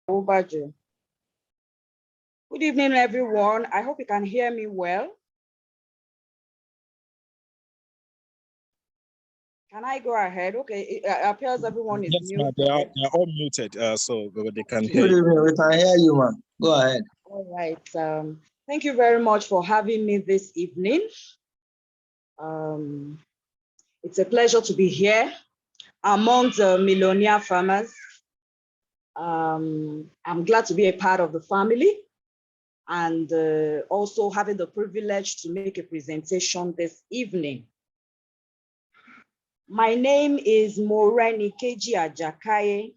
Good evening, everyone. I hope you can hear me well. Can I go ahead? Okay, it appears everyone is muted. Yes, they're all muted, so they can Okay. hear you. We can hear you, man. Go ahead. All right. Thank you very much for having me this evening. It's a pleasure to be here among the millionaire farmers. I'm glad to be a part of the family and also having the privilege to make a presentation this evening. My name is Moreni Keji Ajakaye.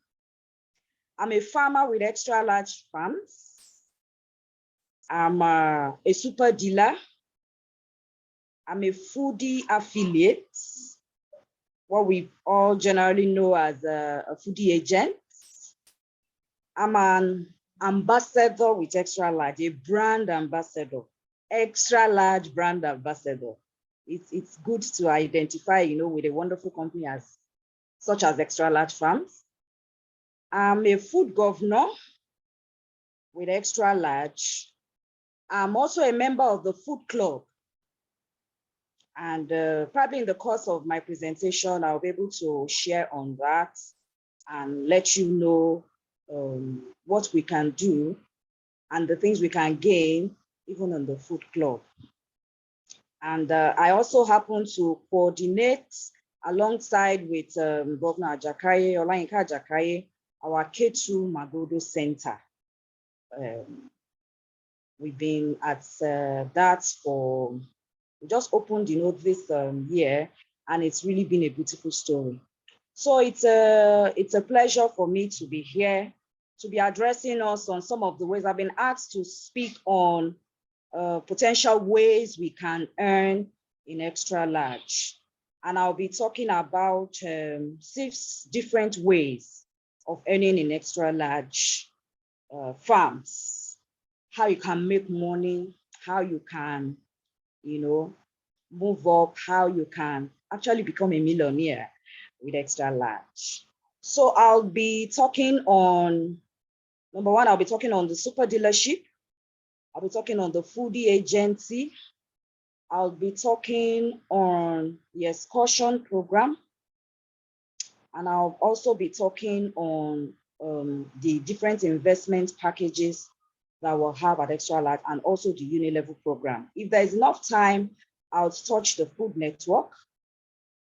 I'm a farmer with extra large farms. I'm a super dealer. I'm a foodie affiliate, what we all generally know as a foodie agent. I'm an ambassador with extra large, a brand ambassador, extra large brand ambassador. It's good to identify, with a wonderful company such as Extra Large Farms. I'm a food governor with Extra Large. I'm also a member of the food club. And probably in the course of my presentation, I'll be able to share on that and let you know what we can do and the things we can gain even in the food club. And I also happen to coordinate alongside with Governor Ajakaye, Olayinka Ajakaye, our K2 Magodo Center. We've been at that for, we just opened, this year, and it's really been a beautiful story. So it's a pleasure for me to be here, to be addressing us on some of the ways I've been asked to speak on potential ways we can earn in extra large. And I'll be talking about 6 different ways of earning in extra large farms, how you can make money, how you can, move up, how you can actually become a millionaire with extra large. So I'll be talking on, number one, I'll be talking on the super dealership. I'll be talking on the foodie agency. I'll be talking on the excursion program. And I'll also be talking on the different investment packages that we'll have at Extra Large and also the uni-level program. If there's enough time, I'll touch the food network.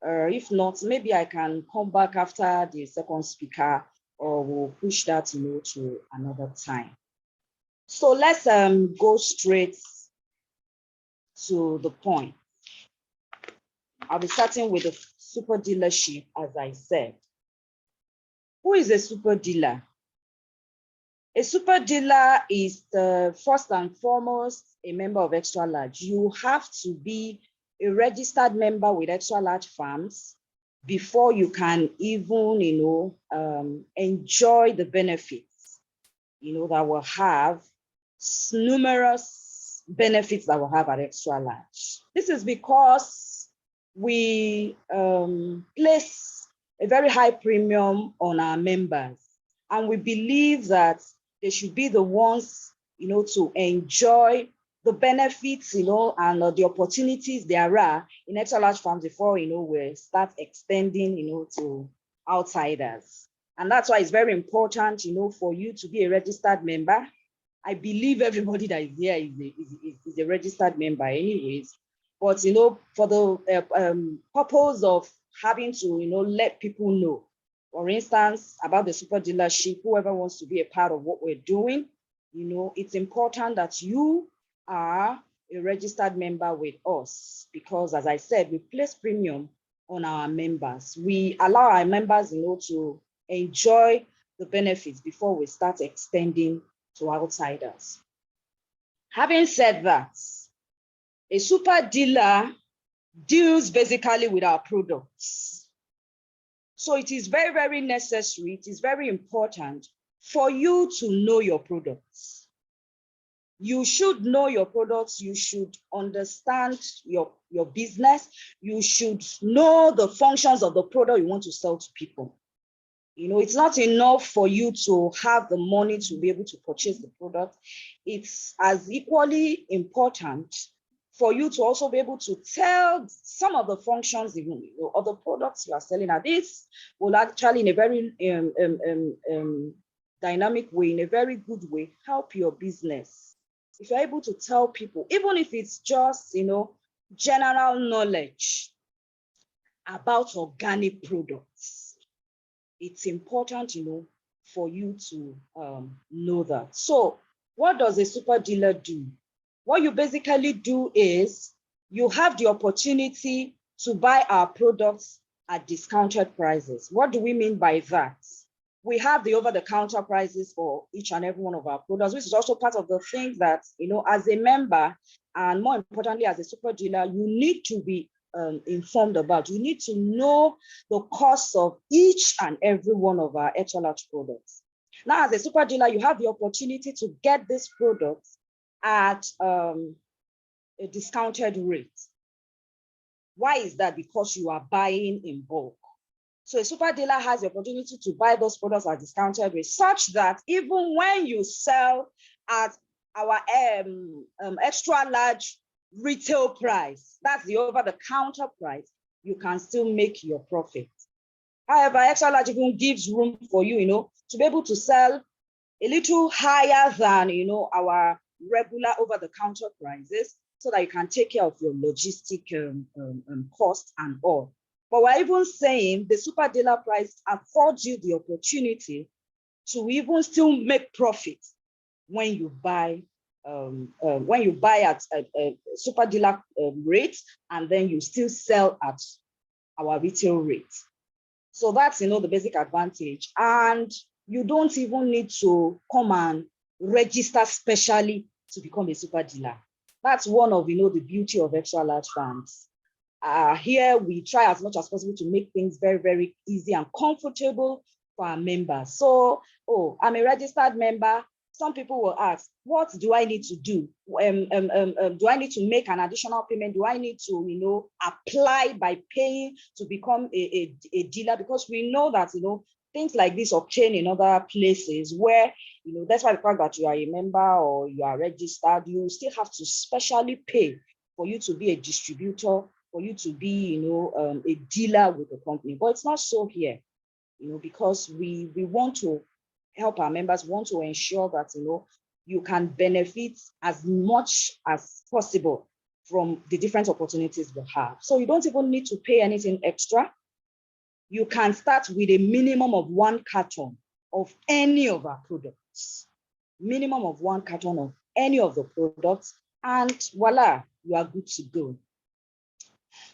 If not, maybe I can come back after the second speaker, or we'll push that to another time. So let's go straight to the point. I'll be starting with the super dealership, as I said. Who is a super dealer? A super dealer is first and foremost a member of Extra Large. You have to be a registered member with Extra Large Farms before you can even, enjoy the benefits, that will have numerous benefits that we'll have at Extra Large. This is because we place a very high premium on our members, and we believe that they should be the ones, to enjoy the benefits, and the opportunities there are in Extra Large Farms before, we start extending, to outsiders. And that's why it's very important, for you to be a registered member. I believe everybody that is here is a registered member anyways. But, for the purpose of having to, let people know, for instance, about the super dealership, whoever wants to be a part of what we're doing, it's important that you are a registered member with us, because as I said, we place premium on our members. We allow our members, to enjoy the benefits before we start extending to outsiders. Having said that, a super dealer deals basically with our products. So it is very, very necessary, it is very important for you to know your products. You should know your products, you should understand your business, you should know the functions of the product you want to sell to people. You know, it's not enough for you to have the money to be able to purchase the product. It's as equally important for you to also be able to tell some of the functions, even, you know, of the products you are selling. And this will actually, in a very dynamic way, in a very good way, help your business. If you're able to tell people, even if it's just, you know, general knowledge about organic products, it's important, you know, for you to know that. So what does a super dealer do? What you basically do is you have the opportunity to buy our products at discounted prices. What do we mean by that? We have the over-the-counter prices for each and every one of our products, which is also part of the thing that, you know, as a member, and more importantly, as a super dealer, you need to be informed about. You need to know the cost of each and every one of our extra large products. Now, as a super dealer, you have the opportunity to get this product at a discounted rate. Why is that? Because you are buying in bulk. So a super dealer has the opportunity to buy those products at discounted rate, such that even when you sell at our extra large retail price, that's the over-the-counter price, you can still make your profit. However, extra large even gives room for you, you know, to be able to sell a little higher than, you know, our regular over-the-counter prices, so that you can take care of your logistic costs and all. But we're even saying the super dealer price affords you the opportunity to even still make profit when you buy at a super dealer rate, and then you still sell at our retail rate. So that's, you know, the basic advantage. And you don't even need to come and register specially to become a super dealer. That's one of, you know, the beauty of extra large farms. Here we try as much as possible to make things very, very easy and comfortable for our members. So, oh, I'm a registered member. Some people will ask, what do I need to do? Do I need to make an additional payment? Do I need to, you know, apply by paying to become a dealer? Because we know that, you know, things like this obtain in other places where, you know, that's why the fact that you are a member or you are registered, you still have to specially pay for you to be a distributor, for you to be, you know, a dealer with the company. But it's not so here, you know, because we want to help our members, want to ensure that, you know, you can benefit as much as possible from the different opportunities we have. So you don't even need to pay anything extra. You can start with a minimum of 1 carton of any of our products, minimum of 1 carton of any of the products, and voila, you are good to go.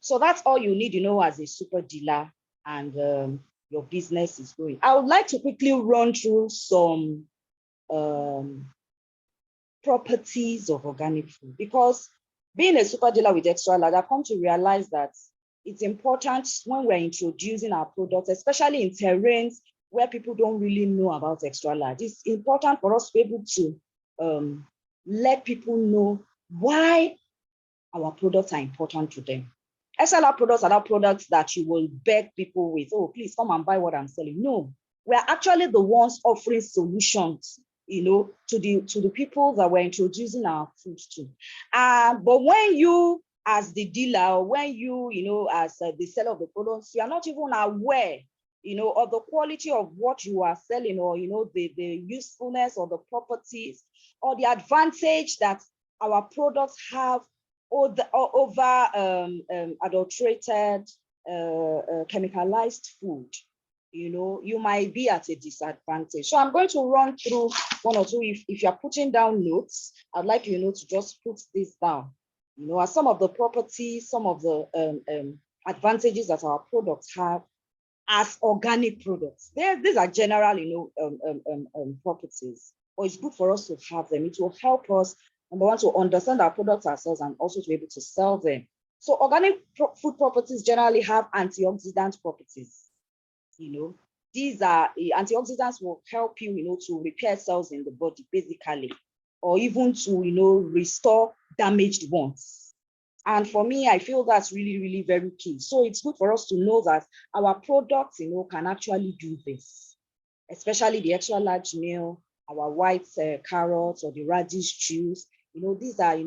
So that's all you need, you know, as a super dealer, and your business is going. I would like to quickly run through some properties of organic food, because being a super dealer with extra large, I've come to realize that it's important when we're introducing our products, especially in terrains where people don't really know about extra large. It's important for us to be able to let people know why our products are important to them. SLR products are not products that you will beg people with, oh, please come and buy what I'm selling. No, we're actually the ones offering solutions, you know, to the people that we're introducing our food to. But when you, as the dealer, or when you, you know, as the seller of the products, you are not even aware, you know, of the quality of what you are selling, or, you know, the usefulness or the properties or the advantage that our products have over adulterated, chemicalized food, you know, you might be at a disadvantage. So I'm going to run through 1 or 2. If you're putting down notes, I'd like you know to just put this down. You know, as some of the properties, some of the advantages that our products have as organic products. These are general, you know, properties, but it's good for us to have them. It will help us, number one, to understand our products ourselves and also to be able to sell them. So organic food properties generally have antioxidant properties. You know, these are antioxidants will help you, you know, to repair cells in the body, basically, or even to, you know, restore damaged ones. And for me, I feel that's really, really very key. So it's good for us to know that our products, you know, can actually do this. especially the extra large meal, our white carrots or the radish juice. These are,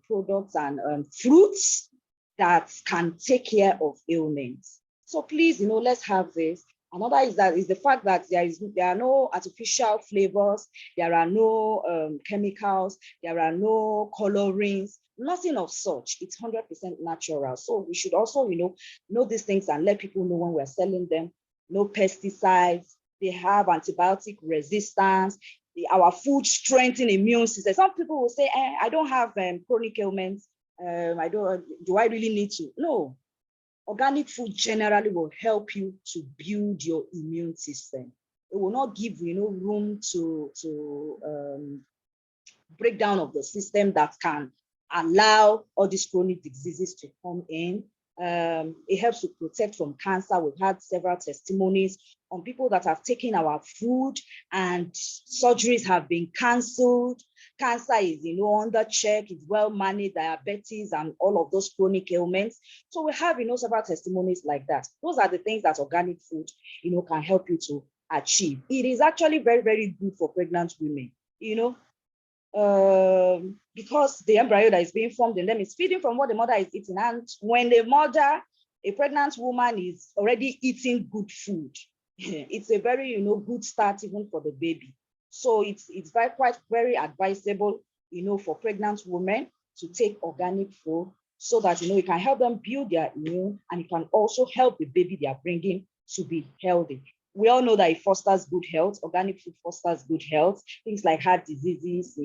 products and fruits that can take care of ailments. So please, let's have this. Another is the fact that there are no artificial flavors, there are no chemicals, there are no colorings, nothing of such. It's 100% natural. So we should also, know these things and let people know when we're selling them. No pesticides. They have antibiotic resistance. Our food strengthens immune system. Some people will say, I don't have chronic ailments. Do I really need to? No. Organic food generally will help you to build your immune system. It will not give you room to breakdown of the system that can allow all these chronic diseases to come in. It helps to protect from cancer. We've had several testimonies on people that have taken our food and surgeries have been canceled. Cancer is, under check, it's well managed, diabetes and all of those chronic ailments. So we have, several testimonies like that. Those are the things that organic food, can help you to achieve. It is actually very, very good for pregnant women, because the embryo that is being formed in them is feeding from what the mother is eating. And when a pregnant woman is already eating good food, it's a very, good start even for the baby. So it's quite very advisable, for pregnant women to take organic food so that, it can help them build their immune and it can also help the baby they are bringing to be healthy. We all know that it fosters good health. Organic food fosters good health. Things like heart diseases,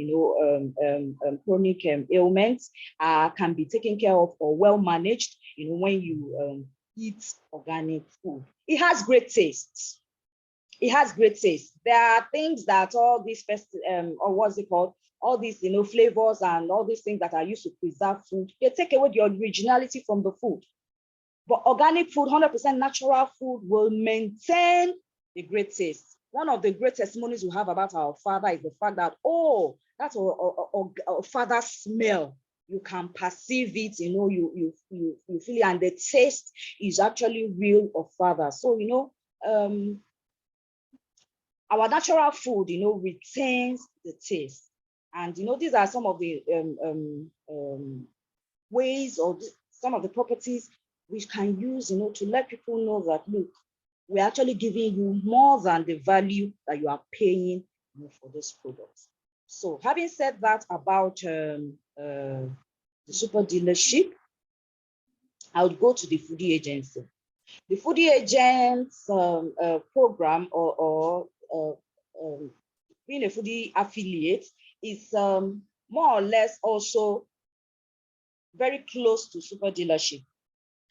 chronic ailments can be taken care of or well managed, when you eat organic food. It has great taste. It has great taste. There are things that all these or what's it called? All these, flavors and all these things that are used to preserve food, they take away the originality from the food. But organic food, 100% natural food will maintain the great taste. One of the great testimonies we have about our father is the fact that, that's our father's smell. You can perceive it, you feel it, and the taste is actually real of father. So, our natural food, retains the taste. And, these are some of the ways or some of the properties we can use, to let people know that, look, we're actually giving you more than the value that you are paying, for this product. So having said that about the super dealership, I would go to the foodie agency. The foodie agents program or being a foodie affiliate is more or less also very close to super dealership.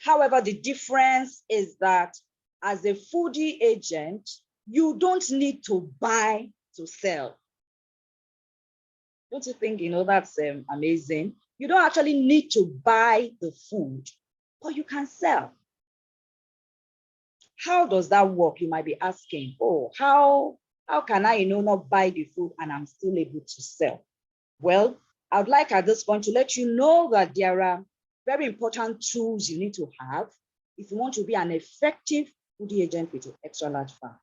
However, the difference is that as a foodie agent, you don't need to buy to sell. Don't you think, that's amazing? You don't actually need to buy the food, but you can sell. How does that work? You might be asking, how can I, not buy the food and I'm still able to sell? Well, I would like at this point to let you know that there are very important tools you need to have if you want to be an effective foodie agent with an extra large farm.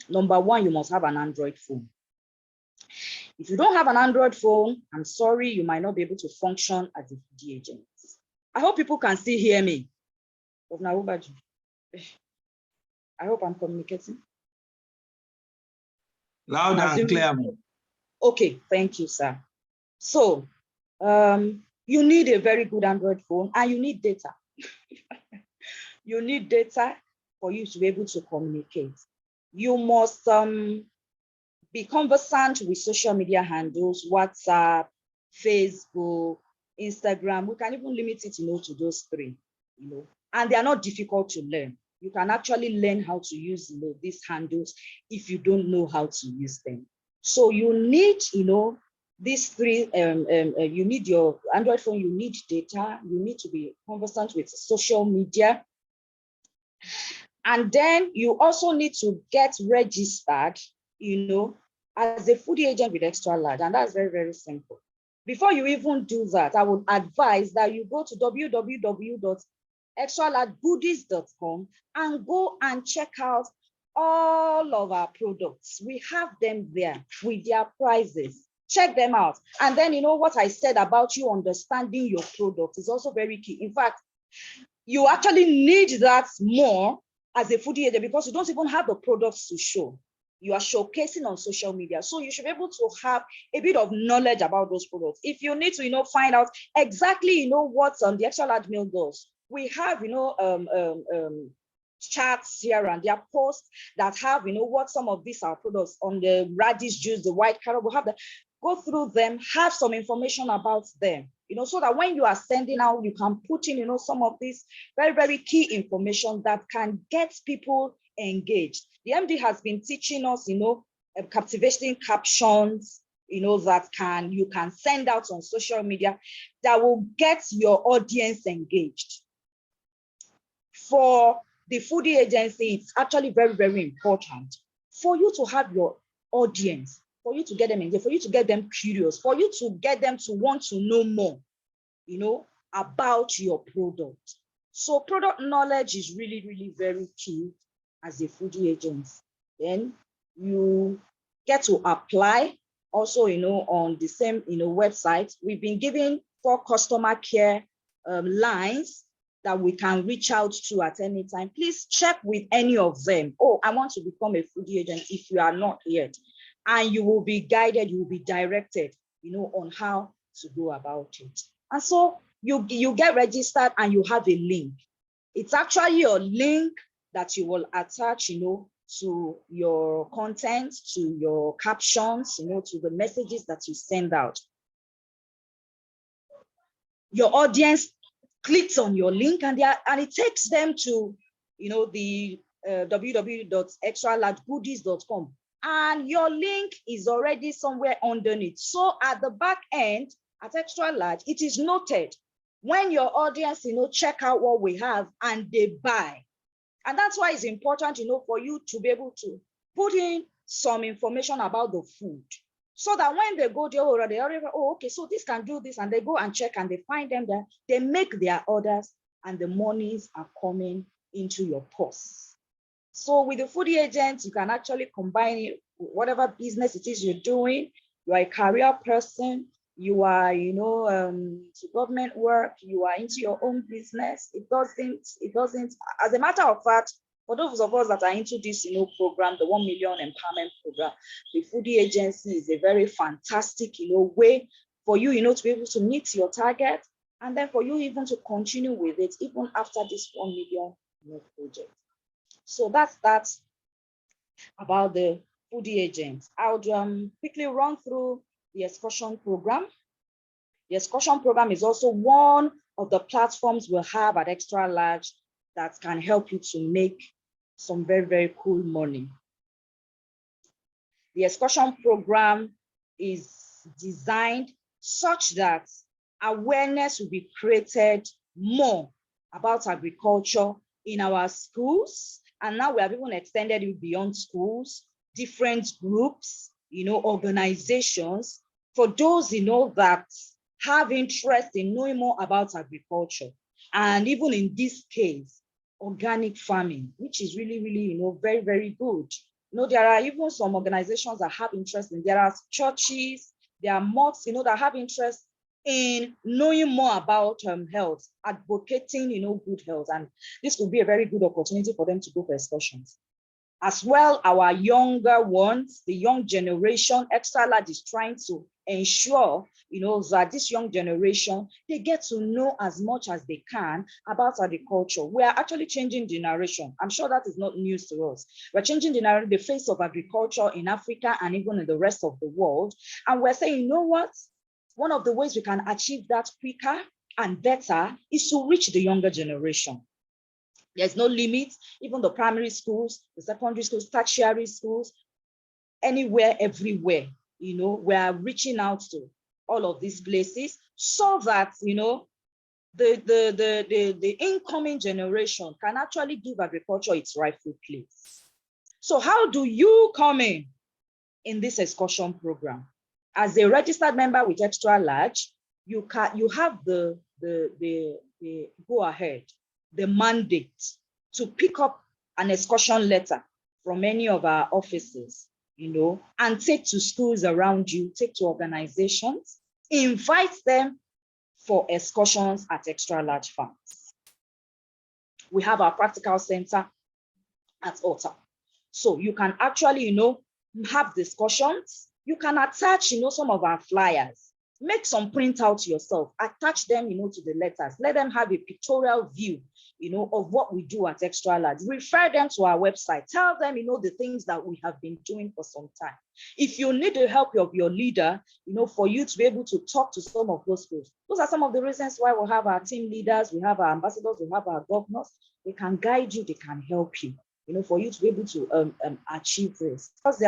Number one, you must have an Android phone. If you don't have an Android phone, I'm sorry, you might not be able to function as a foodie agent. I hope people can still hear me. I hope I'm communicating. Loud and clear. Okay, thank you, sir. So, you need a very good Android phone and you need data. You need data for you to be able to communicate. You must be conversant with social media handles, WhatsApp, Facebook, Instagram. We can even limit it, to those three, and they are not difficult to learn. You can actually learn how to use, these handles if you don't know how to use them. So you need, these three, you need your Android phone, you need data, you need to be conversant with social media. And then you also need to get registered, as a foodie agent with extra large. And that's very, very simple. Before you even do that, I would advise that you go to www.extralargegoodies.com and go and check out all of our products. We have them there with their prices. Check them out. And then, you know, what I said about you understanding your product is also very key. In fact, you actually need that more as a foodie agent because you don't even have the products to show. You are showcasing on social media. So you should be able to have a bit of knowledge about those products. If you need to, you know, find out exactly, you know, what the extra large meal does. We have, you know, charts here and there, posts that have, you know, what some of these are products on the radish juice, the white carrot. We have the go through them, have some information about them, you know, so that when you are sending out, you can put in, you know, some of these very, very key information that can get people engaged. The MD has been teaching us, you know, captivating captions, you know, that you can send out on social media that will get your audience engaged. For the foodie agency, it's actually very, very important for you to have your audience, for you to get them engaged, for you to get them curious, for you to get them to want to know more, you know, about your product. So product knowledge is really, really very key as a foodie agent. Then you get to apply also, you know, on the same, you know, website. We've been giving 4 customer care lines that we can reach out to at any time. Please check with any of them. Oh, I want to become a foodie agent if you are not yet. And you will be guided, you will be directed, you know, on how to go about it. And so you get registered and you have a link. It's actually your link that you will attach, you know, to your content, to your captions, you know, to the messages that you send out. Your audience clicks on your link and it takes them to, you know, the www.extralargegoodies.com. And your link is already somewhere underneath. So at the back end, at Extra Large, it is noted when your audience, you know, check out what we have and they buy. And that's why it's important, you know, for you to be able to put in some information about the food so that when they go there, they already, oh, okay, so this can do this, and they go and check and they find them there, they make their orders and the monies are coming into your purse. So with the foodie agent, you can actually combine it with whatever business it is you're doing. You are a career person, you are, you know, to government work, you are into your own business. It doesn't, as a matter of fact, for those of us that are into this, you know, program, the 1 Million Empowerment Program, the foodie agency is a very fantastic, you know, way for you, you know, to be able to meet your target, and then for you even to continue with it even after this 1 million, you know, project. So that's about the foodie agent. I would quickly run through the excursion program. The excursion program is also one of the platforms we'll have at Extra Large that can help you to make some very, very cool money. The excursion program is designed such that awareness will be created more about agriculture in our schools. And now we have even extended it beyond schools, different groups, you know, organizations, for those, you know, that have interest in knowing more about agriculture. And even in this case, organic farming, which is really, really, you know, very, very good. You know, there are even some organizations that have interest in, there are churches, there are mosques, you know, that have interest in knowing more about health, advocating, you know, good health. And this could be a very good opportunity for them to go for excursions. As well, our younger ones, the young generation, Extra Large is trying to ensure, you know, that this young generation, they get to know as much as they can about agriculture. We are actually changing the narration. I'm sure that is not news to us. We're changing the face of agriculture in Africa and even in the rest of the world. And we're saying, you know what? One of the ways we can achieve that quicker and better is to reach the younger generation. There's no limit, even the primary schools, the secondary schools, tertiary schools, anywhere, everywhere, you know, we are reaching out to all of these places so that, you know, the incoming generation can actually give agriculture its rightful place. So how do you come in this excursion program? As a registered member with Extra Large, you have the go ahead, the mandate to pick up an excursion letter from any of our offices, and take to schools around you, take to organizations, invite them for excursions at extra large farms. We have our practical center at Otta. So you can actually, have discussions. You can attach, some of our flyers. Make some printouts yourself. Attach them, to the letters. Let them have a pictorial view, of what we do at Extra Large. Refer them to our website. Tell them, the things that we have been doing for some time. If you need the help of your leader, for you to be able to talk to some of those schools. Those are some of the reasons why we have our team leaders, we have our ambassadors, we have our governors. They can guide you, they can help you, for you to be able to achieve this. Because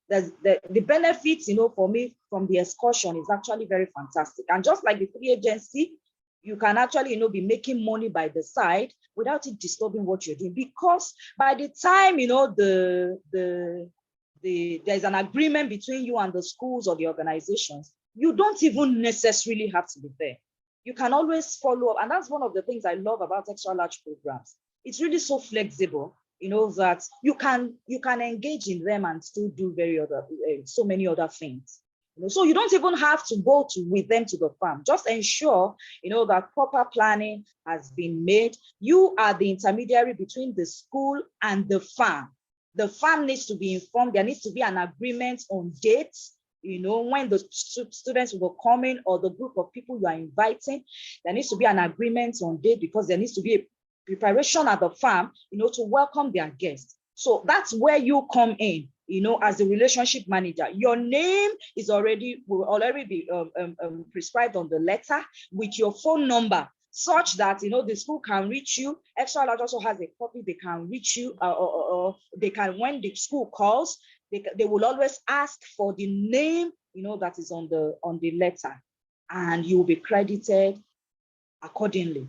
the benefits, for me from the excursion is actually very fantastic. And just like the free agency, you can actually, be making money by the side without it disturbing what you're doing. Because by the time, there's an agreement between you and the schools or the organizations, you don't even necessarily have to be there. You can always follow up. And that's one of the things I love about extra large programs. It's really so flexible, that you can engage in them and still do so many other things. So you don't even have to go with them to the farm. Just ensure, that proper planning has been made. You are the intermediary between the school and the farm. The farm needs to be informed. There needs to be an agreement on dates, when the students will come in or the group of people you are inviting. There needs to be an agreement on date because there needs to be a preparation at the farm, to welcome their guests. So that's where you come in, as the relationship manager. Your name will already be prescribed on the letter with your phone number, such that, the school can reach you. Extra Large also has a copy. They can reach you, or they can, when the school calls, they will always ask for the name, that is on the letter, and you will be credited accordingly.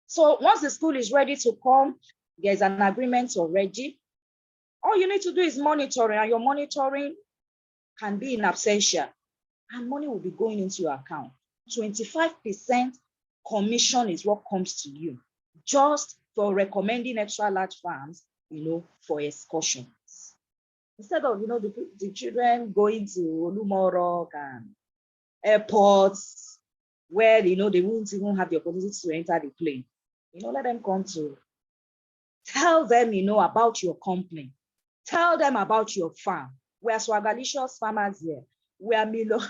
So once the school is ready to come, there's an agreement already. All you need to do is monitoring, and your monitoring can be in absentia, and money will be going into your account. 25% commission is what comes to you, just for recommending extra large farms, for excursions. Instead of, the children going to Olumorok and airports, where, they won't even have the opportunity to enter the plane. Let them come to. Tell them, about your company. Tell them about your farm. We are swagalicious farmers here. We are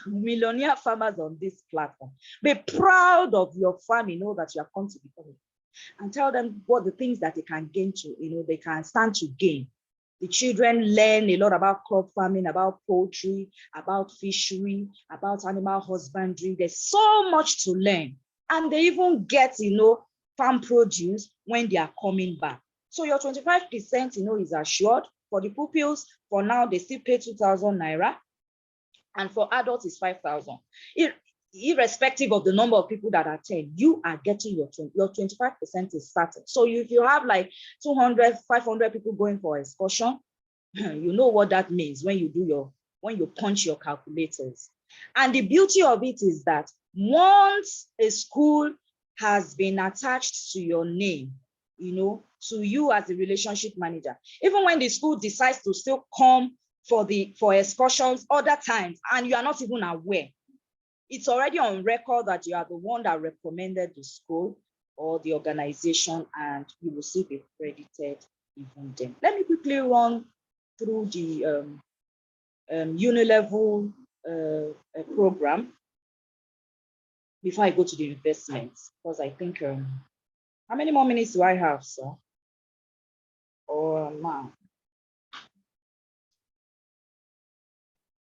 millionaire farmers on this platform. Be proud of your farm, that you are come to become. And tell them what the things that they can gain to, they can stand to gain. The children learn a lot about crop farming, about poultry, about fishery, about animal husbandry. There's so much to learn. And they even get, farm produce when they are coming back. So your 25%, is assured. For the pupils, for now, they still pay 2,000 naira. And for adults, it's 5,000. Irrespective of the number of people that attend, you are getting your 25% is started. So if you have like 200, 500 people going for excursion, you know what that means when you punch your calculators. And the beauty of it is that once a school has been attached to your name, to you as the relationship manager, even when the school decides to still come for excursions other times, and you are not even aware, it's already on record that you are the one that recommended the school or the organization, and you will still be credited even then. Let me quickly run through the uni-level program before I go to the investments, because I think, how many more minutes do I have, sir? Or now?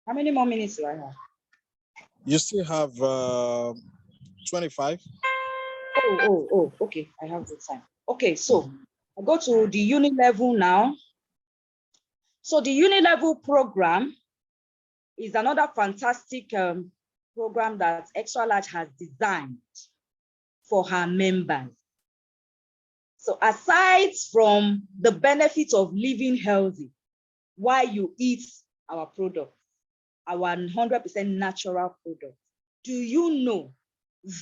How many more minutes do I have? You still have 25. Oh, okay, I have the time. Okay, so I go to the uni level now. So the uni level program is another fantastic program that Extra Large has designed for her members. So aside from the benefits of living healthy while you eat our product, our 100% natural product, do you know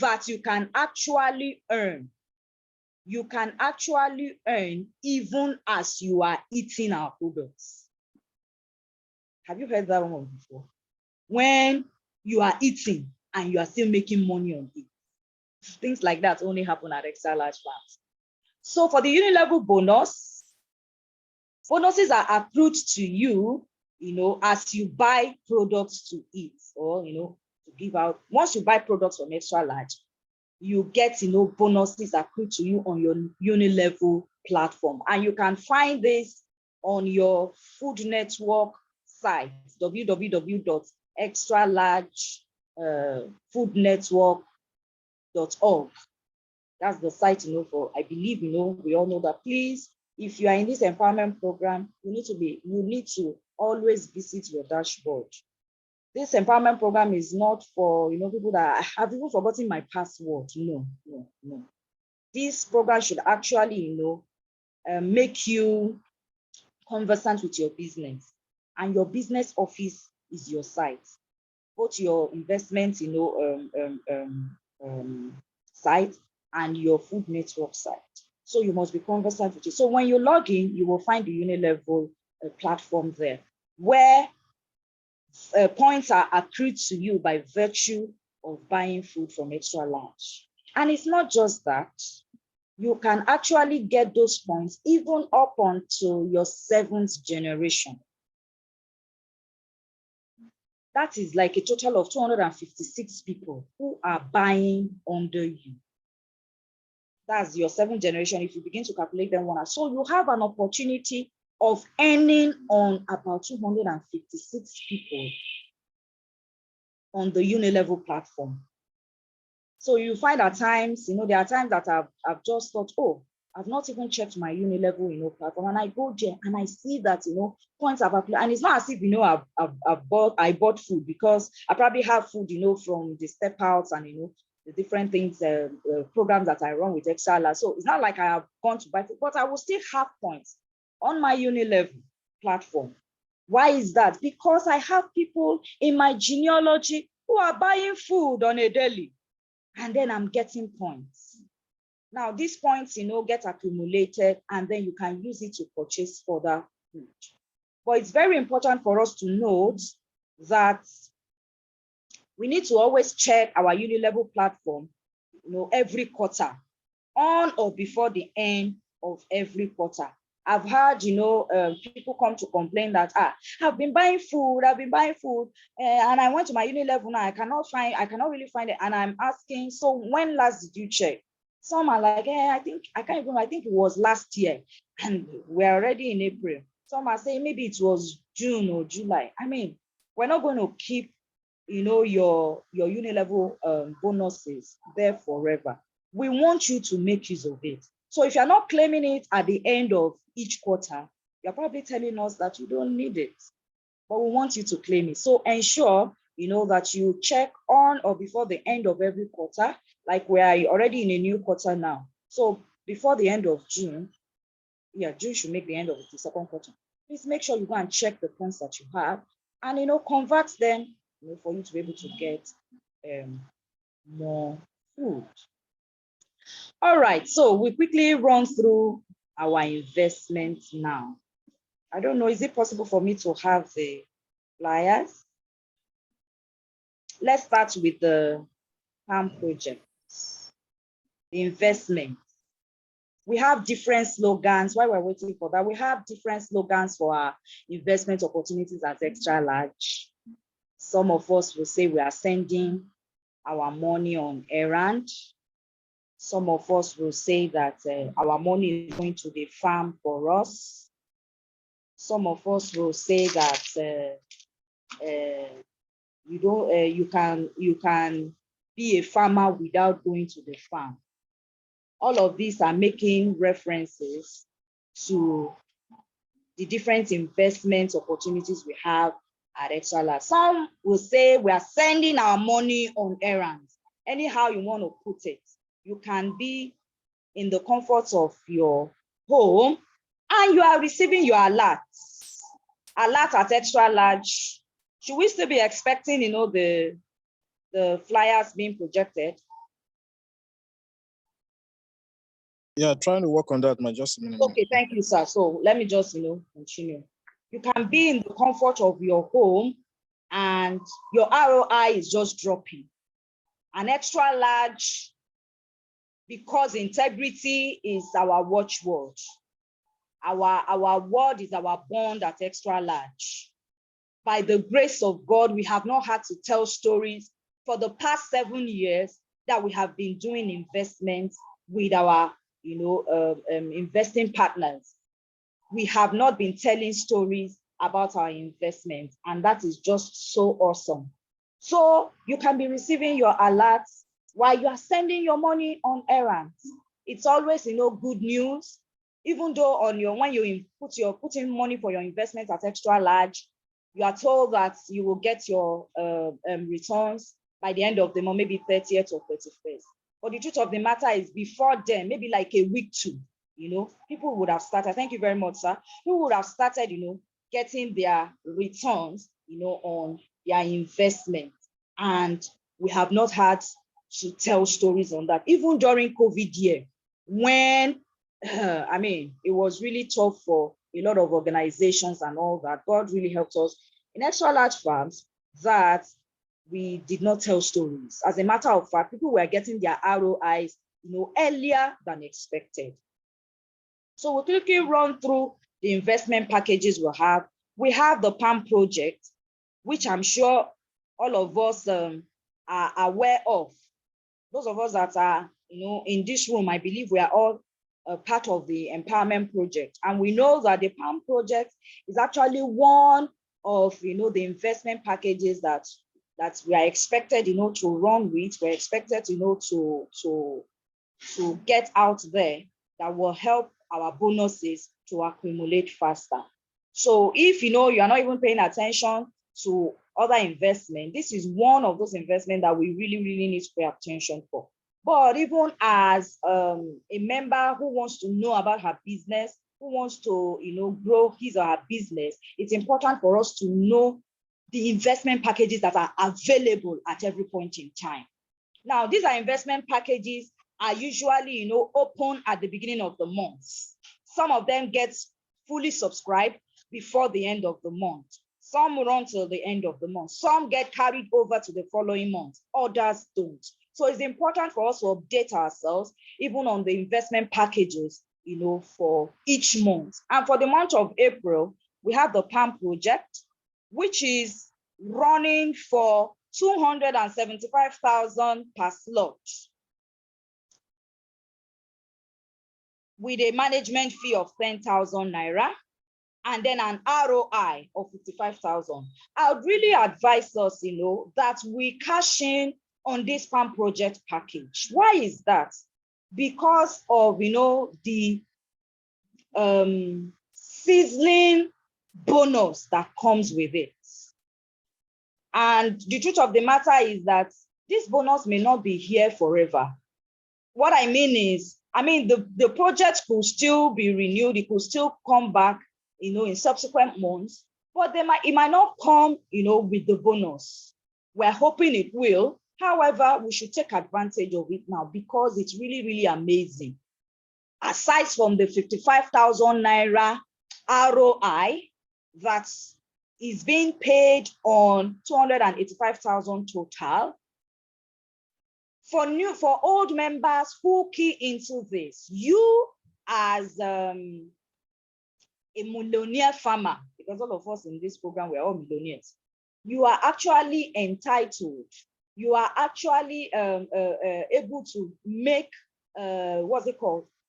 that you can actually earn you can actually earn even as you are eating our products. Have you heard that one before? When you are eating and you are still making money on it. Things like that only happen at extra large farms. So for the uni-level bonus, bonuses are accrued to you, as you buy products to eat or, to give out. Once you buy products from extra large, you get, bonuses accrued to you on your uni-level platform. And you can find this on your food network site, www.extralargefoodnetwork.org. That's the site, for, I believe, we all know that. Please, if you are in this empowerment program, you need to always visit your dashboard. This empowerment program is not for, people that have even forgotten my password. No. This program should actually, make you conversant with your business, and your business office is your site. Both your investment, site and your food network site. So you must be conversant with it. So when you log in, you will find the uni-level platform there, where points are accrued to you by virtue of buying food from extra large. And it's not just that. You can actually get those points even up until your 7th generation. That is like a total of 256 people who are buying under you. That's your 7th generation if you begin to calculate them one. So you have an opportunity of earning on about 256 people on the uni-level platform. So you find at times, there are times that I've just thought, oh, I've not even checked my uni-level, platform, and I go there and I see that, points have applied, and it's not as if, I bought food, because I probably have food, from the step outs and, the different things, programs that I run with Extra Large. So it's not like I have gone to buy food, but I will still have points on my uni-level platform. Why is that? Because I have people in my genealogy who are buying food on a daily, and then I'm getting points. Now, these points, get accumulated, and then you can use it to purchase further food. But it's very important for us to note that we need to always check our uni-level platform, every quarter, on or before the end of every quarter. I've heard, people come to complain that, I've been buying food, and I went to my uni-level now, I cannot really find it. And I'm asking, so when last did you check? Some are like, I think it was last year, and we're already in April. Some are saying maybe it was June or July. I mean, we're not going to keep, your uni-level bonuses there forever. We want you to make use of it. So if you're not claiming it at the end of each quarter, you're probably telling us that you don't need it, but we want you to claim it. So ensure, that you check on or before the end of every quarter, like we are already in a new quarter now. So before the end of June, June should make the end of the second quarter. Please make sure you go and check the points that you have and, convert them, for you to be able to get more food. All right, so we quickly run through our investments now. I don't know, is it possible for me to have the flyers? Let's start with the farm project, the investment. We have different slogans. While we're waiting for that, we have different slogans for our investment opportunities at Extra Large. Some of us will say we are sending our money on errand. Some of us will say that our money is going to the farm for us. Some of us will say that you can be a farmer without going to the farm. All of these are making references to the different investment opportunities we have at Extra Large. Some will say we are sending our money on errands. Anyhow you want to put it. You can be in the comfort of your home and you are receiving your alerts. Alert at Extra Large. Should we still be expecting, the flyers being projected? Yeah, trying to work on that, man. Just a minute. Okay, thank you, sir. So let me just, continue. You can be in the comfort of your home and your ROI is just dropping. An extra large, because integrity is our watchword. Our word is our bond at extra large. By the grace of God, we have not had to tell stories for the past 7 years that we have been doing investments with our investing partners. We have not been telling stories about our investments, and that is just so awesome. So you can be receiving your alerts while you are sending your money on errands. It's always good news, even though when you put in money for your investments at extra large, you are told that you will get your returns by the end of the month, maybe 30th or 31st. But the truth of the matter is, before then, maybe like a week two, people would have started. Thank you very much, sir. People would have started, getting their returns, on their investment. And we have not had to tell stories on that. Even during COVID year, when, it was really tough for a lot of organizations and all that. God really helped us in extra large farms that we did not tell stories. As a matter of fact, people were getting their ROIs, earlier than expected. So we'll quickly run through the investment packages we have. We have the PAM project, which I'm sure all of us are aware of. Those of us that are, in this room, I believe we are all part of the empowerment project. And we know that the PAM project is actually one of, the investment packages that we are expected, to run with. We're expected, to get out there that will help our bonuses to accumulate faster. So if, you are not even paying attention to other investment, this is one of those investments that we really, really need to pay attention for. But even as a member who wants to know about her business, who wants to, grow his or her business, it's important for us to know the investment packages that are available at every point in time. Now, these are investment packages are usually, open at the beginning of the month. Some of them get fully subscribed before the end of the month. Some run till the end of the month. Some get carried over to the following month. Others don't. So it's important for us to update ourselves, even on the investment packages, for each month. And for the month of April, we have the PAM project, which is running for 275,000 per slot, with a management fee of 10,000 naira, and then an ROI of 55,000. I would really advise us, that we cash in on this PAM project package. Why is that? Because of, the sizzling bonus that comes with it. And the truth of the matter is that this bonus may not be here forever. What I mean is, the project could still be renewed. It could still come back, in subsequent months, but it might not come, with the bonus. We're hoping it will. However, we should take advantage of it now because it's really, really amazing. Aside from the 55,000 naira ROI that is being paid on 285,000 total, for old members who key into this, you as a millionaire farmer, because all of us in this program, we're all millionaires, you are actually entitled. You are actually able to make,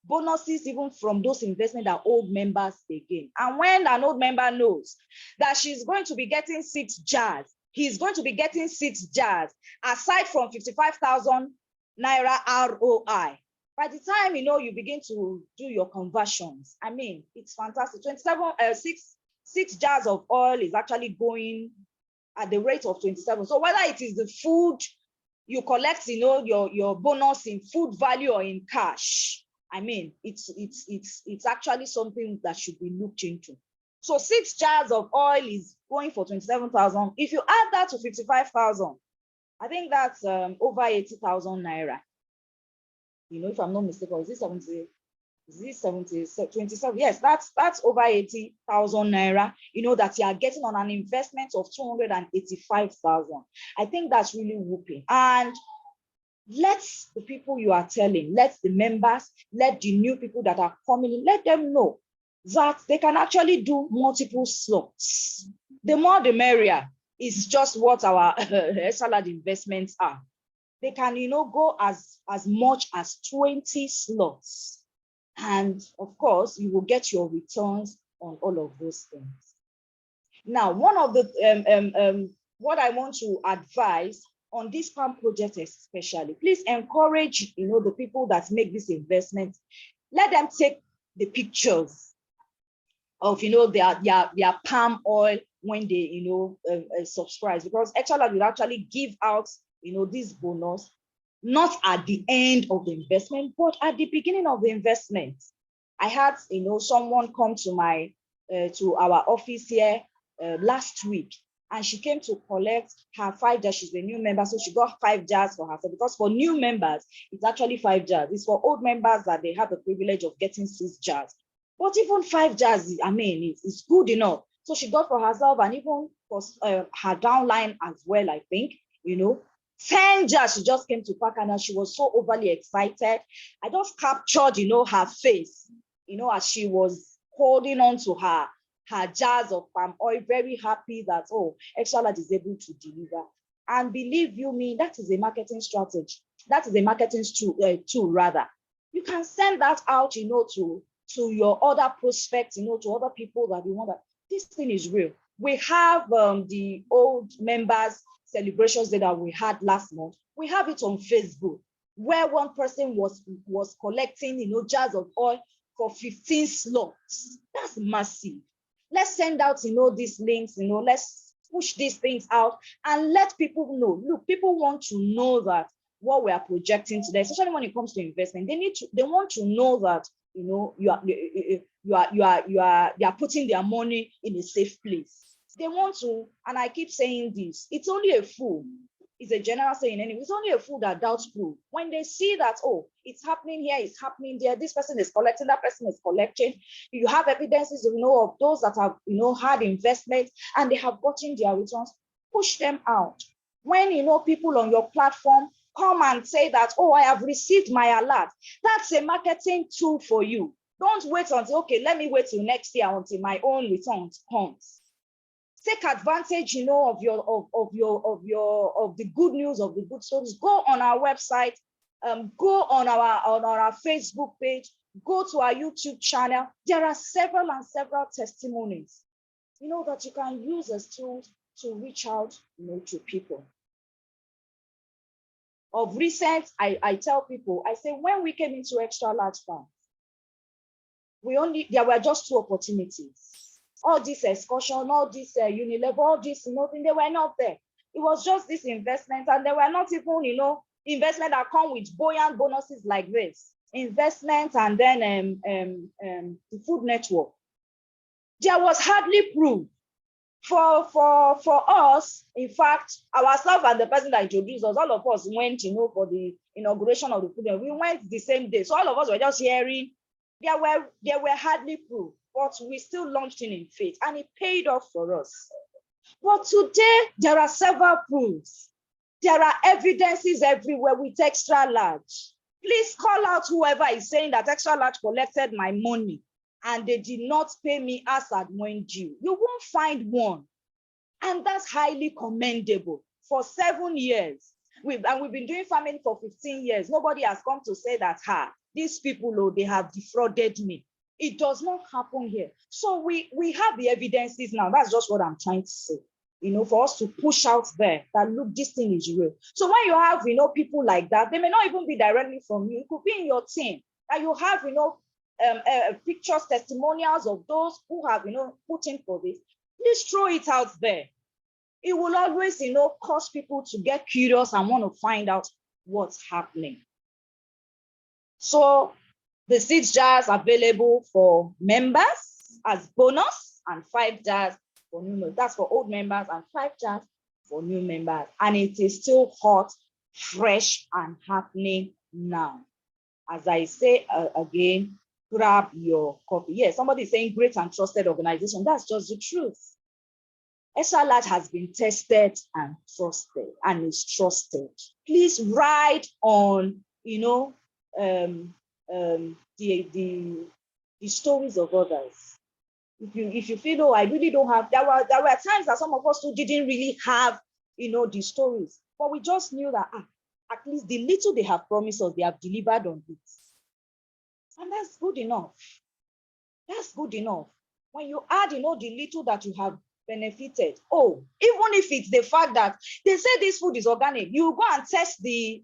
bonuses even from those investments that old members again. And when an old member knows that she's going to be getting 6 jars, he's going to be getting 6 jars, aside from 55,000 naira ROI. By the time, you begin to do your conversions, it's fantastic. 6 jars of oil is actually going at the rate of 27. So whether it is the food you collect, your bonus in food value or in cash, it's actually something that should be looked into. So 6 jars of oil is going for 27,000. If you add that to 55,000, I think that's over 80,000 naira. If I'm not mistaken, is it 70? Is it 70, 27? Yes, that's over 80,000 naira, that you are getting on an investment of 285,000. I think that's really whooping. And let the people you are telling, let the members, let the new people that are coming in, let them know that they can actually do multiple slots. The more the merrier is just what our salad investments are. They can, go as much as 20 slots. And of course, you will get your returns on all of those things. Now, one of the, what I want to advise on this farm project especially, please encourage, the people that make this investment, let them take the pictures of, their palm oil when they, subscribe, because Extra will actually give out, this bonus, not at the end of the investment, but at the beginning of the investment. I had, someone come to to our office here last week, and she came to collect her 5 jars. She's a new member, so she got 5 jars for herself, because for new members, it's actually 5 jars. It's for old members that they have the privilege of getting 6 jars. But even 5 jars, it's good enough. So she got for herself, and even for her downline as well, I think, 10 jars. She just came to pack, and she was so overly excited. I just captured, her face, as she was holding on to her jars of palm oil, very happy that, Extra Large is able to deliver. And believe you me, that is a marketing strategy. That is a marketing tool, rather. You can send that out, to your other prospects, to other people that you want that this thing is real. We have the old members celebrations that we had last month. We have it on Facebook, where one person was collecting, jars of oil for 15 slots. That's massive. Let's send out, these links, let's push these things out and let people know. Look, people want to know that what we are projecting today, especially when it comes to investment, they want to know that, you are putting their money in a safe place. They want to, and I keep saying this, it's only a fool. It's a general saying anyway. It's only a fool that doubts proof. When they see that, it's happening here, it's happening there, this person is collecting, that person is collecting. You have evidences, of those that have, had investments and they have gotten their returns. Push them out. When, people on your platform come and say that, I have received my alert, that's a marketing tool for you. Don't wait until, okay, let me wait till next year until my own returns comes. Take advantage, of the good news, of the good stories. Go on our website, go on our Facebook page, go to our YouTube channel. There are several testimonies, that you can use as tools to reach out, to people. Of recent, I tell people, I say, when we came into Extra Large Farms, there were just 2 opportunities. All this excursion, all this Unilever, all this, nothing, they were not there. It was just this investment, and they were not even, investment that come with buoyant bonuses like this. Investment and then the food network. There was hardly proof. For us, in fact, ourselves and the person that introduced us, all of us went, for the inauguration of the food network. We went the same day. So all of us were just hearing. There were hardly proof, but we still launched in faith, and it paid off for us. But today, there are several proofs. There are evidences everywhere with Extra Large. Please call out whoever is saying that Extra Large collected my money and they did not pay me as at when due. You won't find one. And that's highly commendable. For 7 years, we've been doing farming for 15 years. Nobody has come to say that, these people, they have defrauded me. It does not happen here. So we have the evidences now. That's just what I'm trying to say, for us to push out there that, look, this thing is real. So when you have, people like that, they may not even be directly from you. It could be in your team that you have, pictures, testimonials of those who have, put in for this. Please throw it out there. It will always, cause people to get curious and want to find out what's happening. So the 6 jars available for members as bonus, and 5 jars for new members. That's for old members, and 5 jars for new members. And it is still hot, fresh, and happening now. As I say again, grab your copy. Yes, somebody is saying great and trusted organization. That's just the truth. Extra large has been tested and trusted and is trusted. Please write on, the stories of others. If you feel, oh, I really don't have, there were times that some of us who didn't really have, the stories, but we just knew that at least the little they have promised us, they have delivered on it. And that's good enough. That's good enough. When you add, the little that you have benefited. Oh, even if it's the fact that they say this food is organic, you go and test the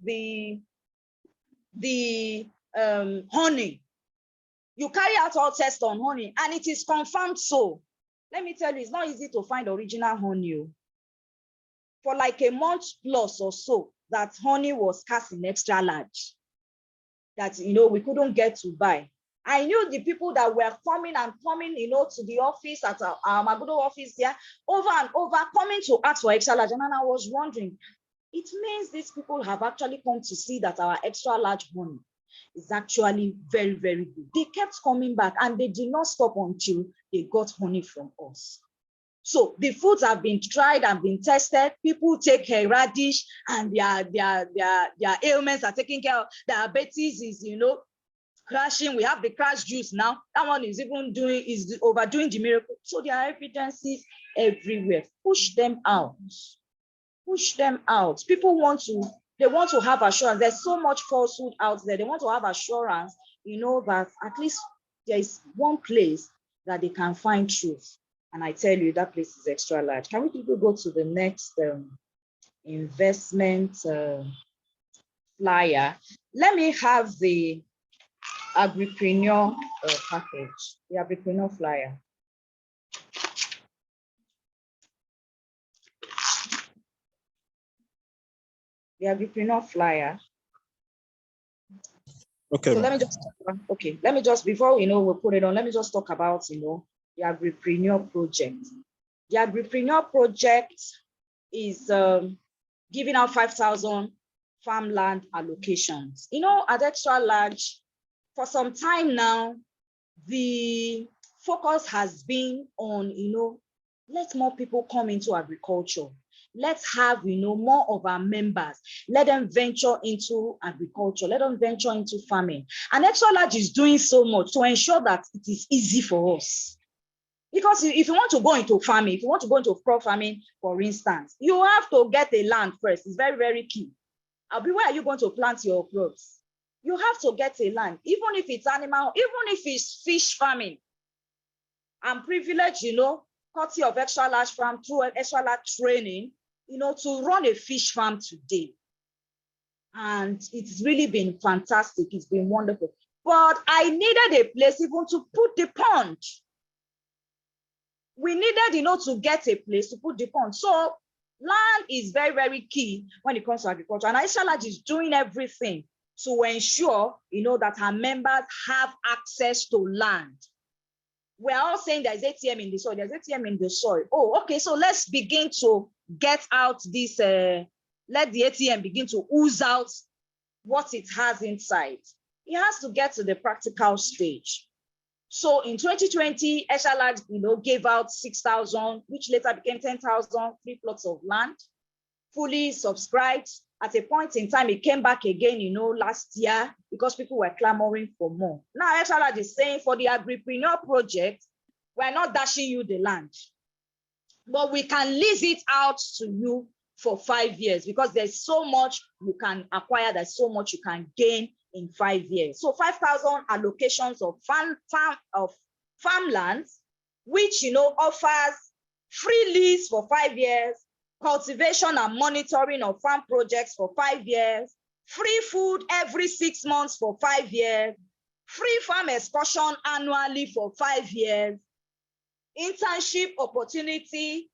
honey. You carry out all tests on honey, and it is confirmed so. Let me tell you, it's not easy to find original honey. For like a month plus or so, that honey was cast in extra large. That we couldn't get to buy. I knew the people that were coming to the office at our Magodo office there, over and over, coming to ask for extra large. And then I was wondering, it means these people have actually come to see that our extra large honey is actually very, very good. They kept coming back and they did not stop until they got honey from us. So the foods have been tried and been tested. People take radish and their ailments are taken care of. Diabetes is, crashing. We have the crash juice now. That one is overdoing the miracle. So there are evidences everywhere. Push them out. Push them out. People want to have assurance. There's so much falsehood out there. They want to have assurance, that at least there is one place that they can find truth. And I tell you, that place is extra large. Can we people go to the next investment flyer? Let me have the agripreneur package, the agripreneur flyer. The agripreneur flyer. Okay. So let me just before we put it on, let me just talk about the agripreneur project. The agripreneur project is giving out 5,000 farmland allocations. At extra large, for some time now, the focus has been on, let more people come into agriculture. Let's have, more of our members. Let them venture into agriculture. Let them venture into farming. And extra large is doing so much to ensure that it is easy for us. Because if you want to go into farming, if you want to go into crop farming, for instance, you have to get a land first. It's very, very key. Where are you going to plant your crops? You have to get a land, even if it's animal, even if it's fish farming. I'm privileged, courtesy of extra large farm through extra large training, to run a fish farm today. And it's really been fantastic. It's been wonderful. But I needed a place even to put the pond. We needed, to get a place to put the pond. So land is very, very key when it comes to agriculture. And extra large is doing everything to ensure, that our members have access to land. We're all saying there's ATM in the soil. There's ATM in the soil. Oh, okay. So let's begin to get out this, let the ATM begin to ooze out what it has inside. It has to get to the practical stage. So in 2020, extra large, gave out 6,000, which later became 10,000 free plots of land, fully subscribed. At a point in time, it came back again, last year, because people were clamoring for more. Now, extra large is saying for the agripreneur project, we're not dashing you the land, but we can lease it out to you for 5 years because there's so much you can acquire, there's so much you can gain in 5 years. So 5,000 allocations of farmlands, which offers free lease for 5 years, cultivation and monitoring of farm projects for 5 years, free food every 6 months for 5 years, free farm excursion annually for 5 years, internship opportunity,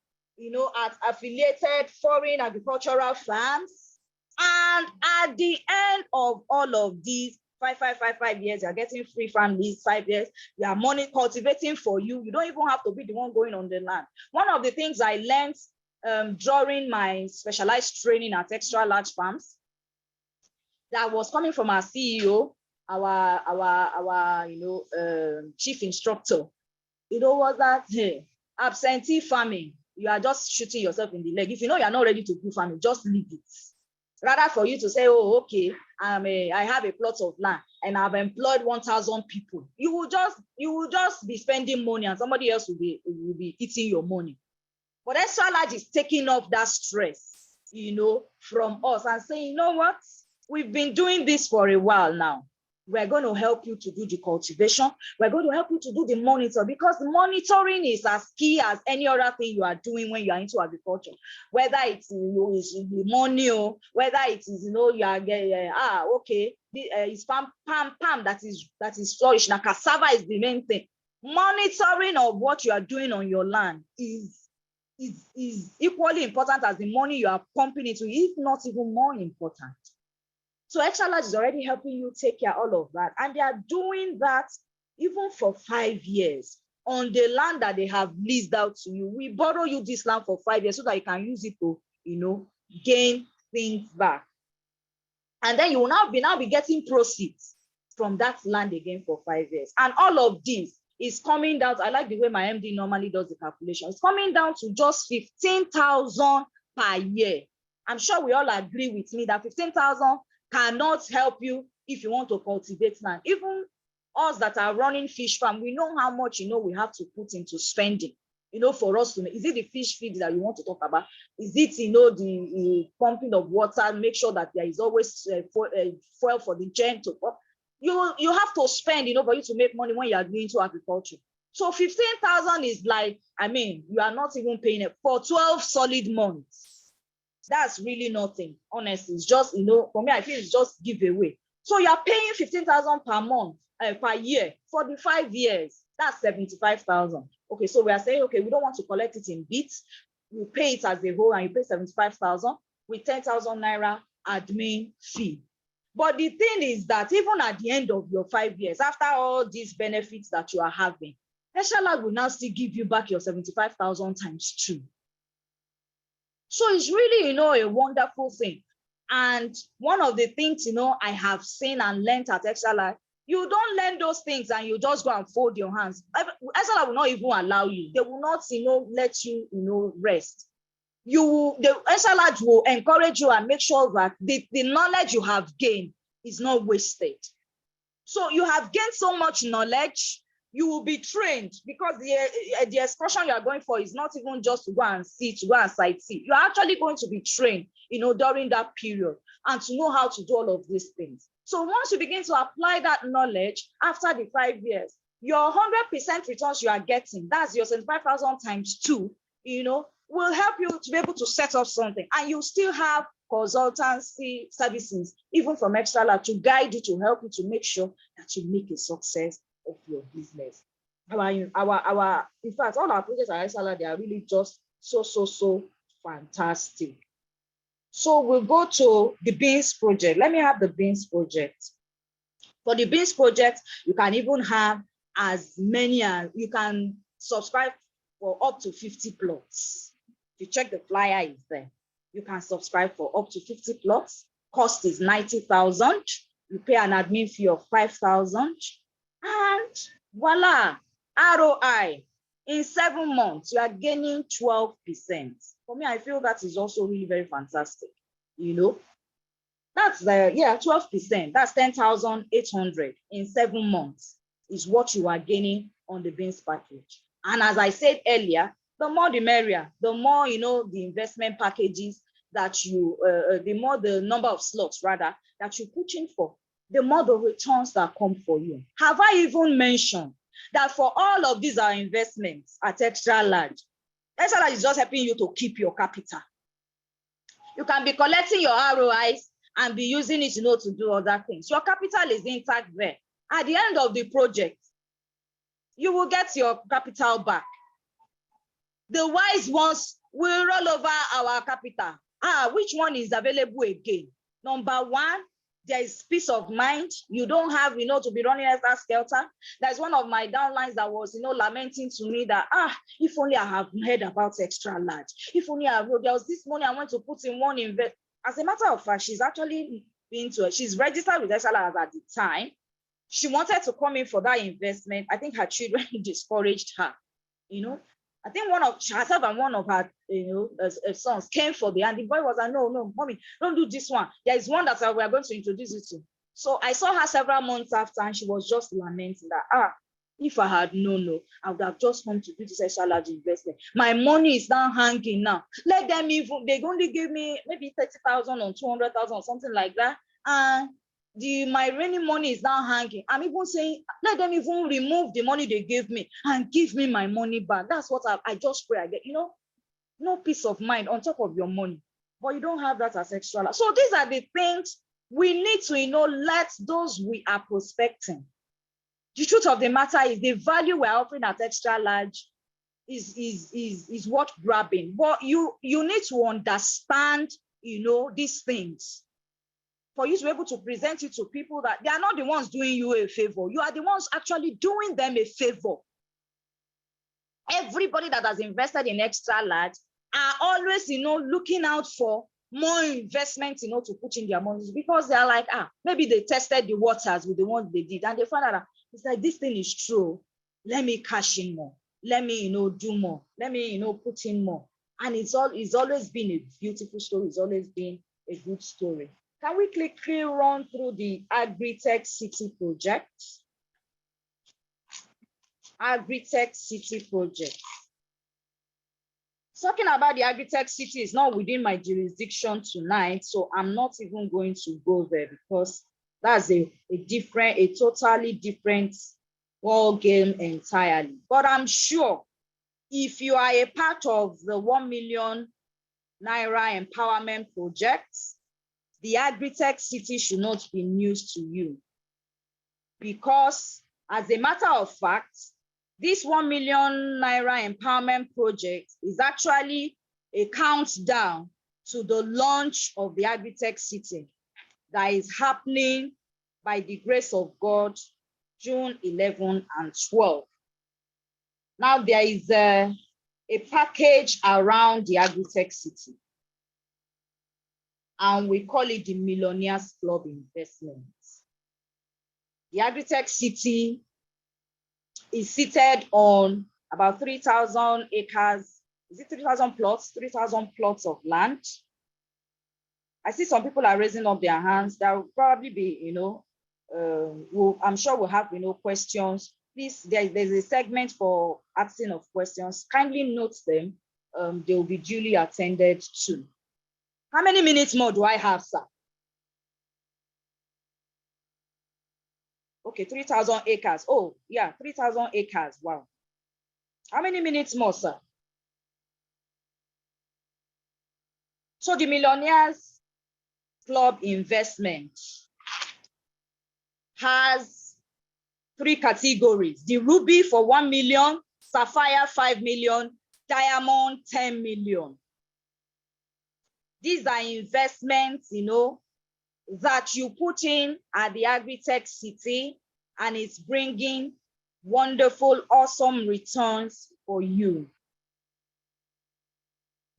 at affiliated foreign agricultural farms. And at the end of all of these 5 years, you're getting free farm lease, 5 years, we are money cultivating for you. You don't even have to be the one going on the land. One of the things I learned during my specialized training at extra large farms that was coming from our CEO chief instructor, was that, hey, absentee farming, you are just shooting yourself in the leg. If you know you're not ready to do farming, just leave it. Rather for you to say, oh, okay, I have a plot of land and I've employed 1,000 people. You will just be spending money and somebody else will be eating your money. But extra large is taking off that stress, from us and saying, you know what? We've been doing this for a while now. We're going to help you to do the cultivation. We're going to help you to do the monitor, because the monitoring is as key as any other thing you are doing when you are into agriculture. Whether it's the money, or whether it is you are getting okay, it's palm that is flourish. Now cassava is the main thing. Monitoring of what you are doing on your land is equally important as the money you are pumping into, if not even more important. So extra large is already helping you take care of all of that. And they are doing that even for 5 years on the land that they have leased out to you. We borrow you this land for 5 years so that you can use it to, gain things back. And then you will now be getting proceeds from that land again for 5 years. And all of this is coming down to, I like the way my MD normally does the calculation. It's coming down to just 15,000 per year. I'm sure we all agree with me that 15,000 cannot help you if you want to cultivate land. Even us that are running fish farm, we know how much we have to put into spending, for us to. Is it the fish feed that you want to talk about? Is it the pumping of water? Make sure that there is always fuel for the gen to pump. You have to spend, for you to make money when you are going to agriculture. So 15,000 is like, you are not even paying it for 12 solid months. That's really nothing, honestly. It's just, for me, I feel it's just giveaway. So you're paying 15,000 per month, per year for the 5 years. That's 75,000. Okay, so we are saying, okay, we don't want to collect it in bits. You pay it as a whole and you pay 75,000 with 10,000 naira admin fee. But the thing is that even at the end of your 5 years, after all these benefits that you are having, Eshala will now still give you back your 75,000 times 2. So it's really, a wonderful thing. And one of the things, I have seen and learned at Extra, you don't learn those things and you just go and fold your hands. Extra will not even allow you. They will not, let you, rest. The Extra will encourage you and make sure that the knowledge you have gained is not wasted. So you have gained so much knowledge, you will be trained, because the excursion you are going for is not even just to go and see, to go and sightsee. You are actually going to be trained, during that period, and to know how to do all of these things. So once you begin to apply that knowledge after the 5 years, your 100% returns you are getting, that's your 75,000 times 2, will help you to be able to set up something. And you still have consultancy services, even from Extra, to guide you, to help you to make sure that you make a success of your business. In fact, all our projects at Extra, they are really just so fantastic. So we'll go to the beans project. Let me have the beans project. For the beans project, you can even have as many as you can subscribe for up to 50 plots. If you check the flyer, is there. You can subscribe for up to 50 plots. Cost is 90,000. You pay an admin fee of 5,000. And voila, ROI. In 7 months, you are gaining 12%. For me, I feel that is also really very fantastic. That's 12%. That's 10,800 in 7 months is what you are gaining on the beans package. And as I said earlier, the more the merrier. The more the investment packages that you, the more the number of slots rather that you put in for, the more the returns that come for you. Have I even mentioned that for all of these are investments at Extra Large? Extra Large is just helping you to keep your capital. You can be collecting your ROIs and be using it, to do other things. Your capital is intact there. At the end of the project, you will get your capital back. The wise ones will roll over our capital. Which one is available again? Number one, there is peace of mind. You don't have, to be running extra skelter. That's one of my downlines that was, lamenting to me that, if only I have heard about Extra Large. If only there was this money I want to put in one invest. As a matter of fact, she's actually she's registered with Extra Large at the time. She wanted to come in for that investment. I think her children discouraged her. I think herself and one of her, sons came for the, and the boy was like, no, mommy, don't do this one. There is one that we are going to introduce you to. So I saw her several months after, and she was just lamenting that, if I had known, I would have just come to do this extra large investment. My money is now hanging now. Let them they only give me maybe 30,000 or 200,000 or something like that. And my remaining money is now hanging. I'm even saying, let them even remove the money they gave me and give me my money back. That's what I just pray I get. No peace of mind on top of your money, but you don't have that as extra. So these are the things we need to, let those we are prospecting. The truth of the matter is the value we're offering at extra large is what grabbing. But you need to understand, these things for you to be able to present it to people that they are not the ones doing you a favor. You are the ones actually doing them a favor. Everybody that has invested in extra large are always, looking out for more investment, to put in their money, because they are like, maybe they tested the waters with the ones they did, and they found out it's like, this thing is true. Let me cash in more. Let me, do more. Let me, put in more. And it's always been a beautiful story. It's always been a good story. Can we quickly run through the Agri-Tech City project? Agri-Tech City project. Talking about the Agri-Tech City is not within my jurisdiction tonight, so I'm not even going to go there because that's a totally different ball game entirely. But I'm sure if you are a part of the 1 million naira empowerment project, the Agri-Tech City should not be news to you, because as a matter of fact, this 1 million naira empowerment project is actually a countdown to the launch of the Agri-Tech City that is happening by the grace of God, June 11 and 12. Now there is a package around the Agri-Tech City, and we call it the Millionaires Club Investments. The Agri-Tech City is seated on about 3,000 acres. Is it 3,000 plots? 3,000 plots of land. I see some people are raising up their hands. There will probably be, I'm sure we'll have, questions. Please, there's a segment for asking of questions. Kindly note them. They will be duly attended to. How many minutes more do I have, sir? Okay, 3,000 acres. Oh, yeah, 3,000 acres. Wow. How many minutes more, sir? So the Millionaires Club investment has 3 categories: the Ruby for 1 million, Sapphire 5 million, Diamond 10 million. These are investments, that you put in at the Agri-Tech City, and it's bringing wonderful, awesome returns for you.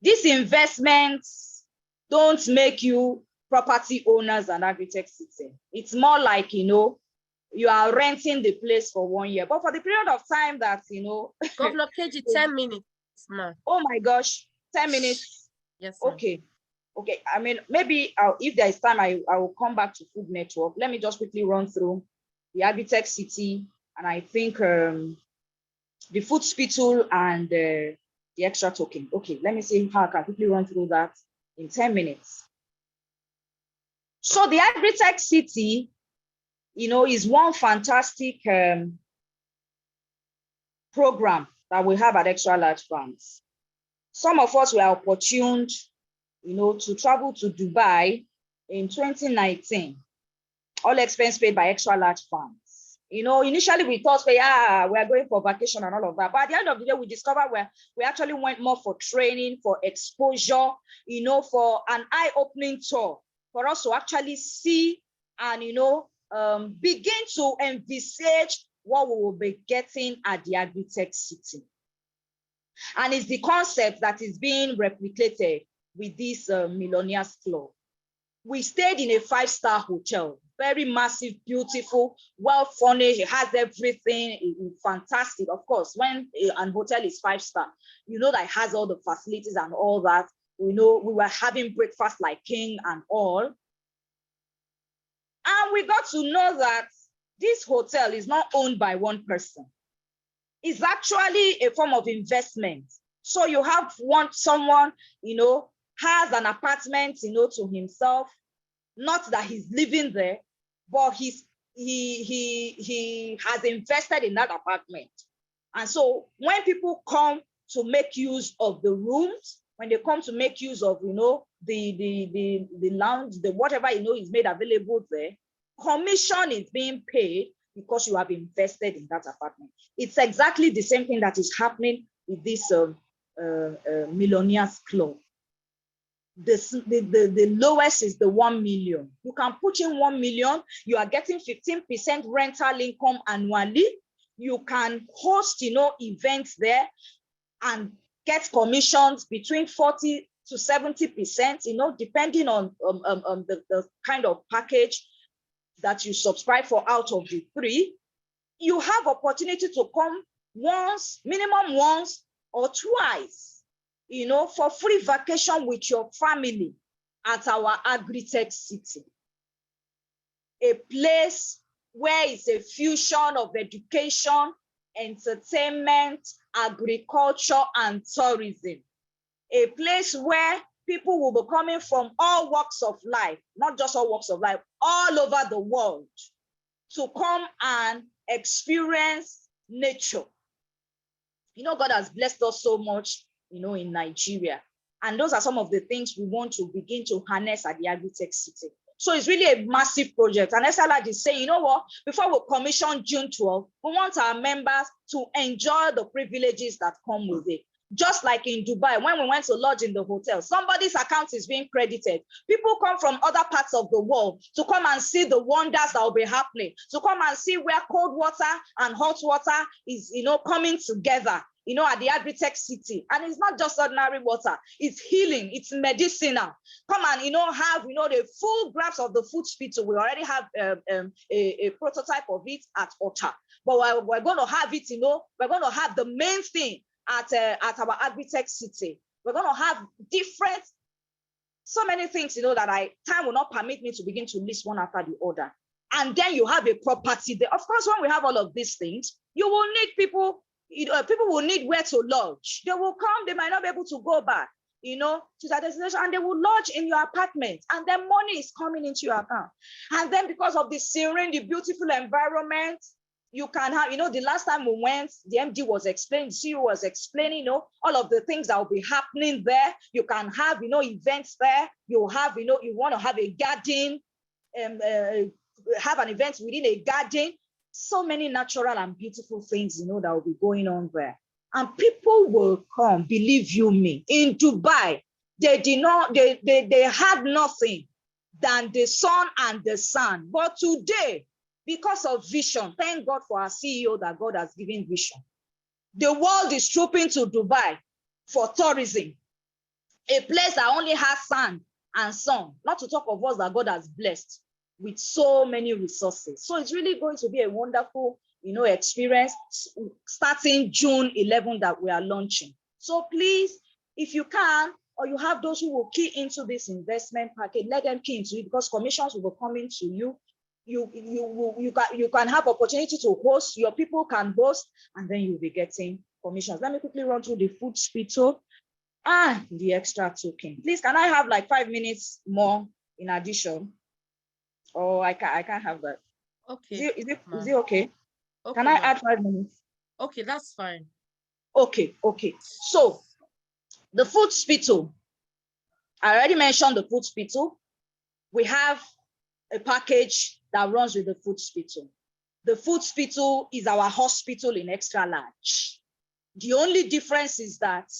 These investments don't make you property owners at Agri-Tech City. It's more like, you are renting the place for 1 year, but for the period of time that, Governor KG, 10 minutes, ma. Oh my gosh, 10 minutes. Yes, ma'am. Okay. I mean, maybe if there is time, I will come back to Food Network. Let me just quickly run through the Agri-Tech City, and I think the Food Spittle and the extra token. Okay, let me see how I can quickly run through that in 10 minutes. So the Agri-Tech City, is one fantastic program that we have at Extra Large Farms. Some of us were opportuned, to travel to Dubai in 2019, all expense paid by Extra Large Farms. Initially we thought, we are going for vacation and all of that. But at the end of the day, we discovered we actually went more for training, for exposure, for an eye-opening tour, for us to actually see and, begin to envisage what we will be getting at the Agri-Tech City. And it's the concept that is being replicated with this Millionaires Club. We stayed in a 5-star hotel, very massive, beautiful, well furnished. It has everything. It's fantastic. Of course, when an hotel is 5-star, you know that it has all the facilities and all that. We know we were having breakfast like king and all. And we got to know that this hotel is not owned by one person. It's actually a form of investment. So you have someone, has an apartment, to himself. Not that he's living there, but he has invested in that apartment. And so when people come to make use of the rooms, when they come to make use of, the lounge, the whatever, is made available there, commission is being paid because you have invested in that apartment. It's exactly the same thing that is happening with this Millionaires Club. The lowest is the 1 million. You can put in 1 million, you are getting 15% rental income annually. You can host, events there and get commissions between 40 to 70%, depending on the kind of package that you subscribe for out of the 3. You have opportunity to come minimum once or twice, for free vacation with your family at our agri-tech city. A place where it's a fusion of education, entertainment, agriculture, and tourism. A place where people will be coming from all walks of life, not just all walks of life, all over the world to come and experience nature. God has blessed us so much, in Nigeria. And those are some of the things we want to begin to harness at the Agri-Tech City. So it's really a massive project. And SLAD is saying, before we commission June 12, we want our members to enjoy the privileges that come with it. Just like in Dubai, when we went to lodge in the hotel, somebody's account is being credited. People come from other parts of the world to come and see the wonders that will be happening, to come and see where cold water and hot water is, coming together, at the Agri-Tech City. And it's not just ordinary water, it's healing, it's medicinal. Come and, have, the full grasp of the food spittle. We already have a prototype of it at Ota, but we're going to have it, we're going to have the main thing at our Agri-Tech City. We're going to have so many things, that time will not permit me to begin to list one after the other. And then you have a property there. Of course, when we have all of these things, you will need people, people will need where to lodge. They will come, they might not be able to go back, to that destination, and they will lodge in your apartment, and then money is coming into your account. And then because of the serene, the beautiful environment, you can have, the last time we went, the MD was explaining, the CEO was explaining, all of the things that will be happening there. You can have, events there. You have, you want to have a garden, have an event within a garden. So many natural and beautiful things, that will be going on there. And people will come, believe you me. In Dubai, they had nothing than the sun and the sun. But today, because of vision, thank God for our CEO that God has given vision. The world is trooping to Dubai for tourism, a place that only has sand and sun, not to talk of us that God has blessed with so many resources. So it's really going to be a wonderful, experience starting June 11 that we are launching. So please, if you can, or you have those who will key into this investment package, let them key into it, because commissions will be coming to you. You can have opportunity to host, your people can host, and then you'll be getting commissions. Let me quickly run through the food spittle and the extra token. Please, can I have like 5 minutes more in addition? Oh, I can't have that. Okay. Is it okay? Okay, Can I add 5 minutes? Okay, that's fine. Okay. So the food spittle, I already mentioned the food spittle. We have a package that runs with the food spittle. The food spittle is our hospital in extra large. The only difference is that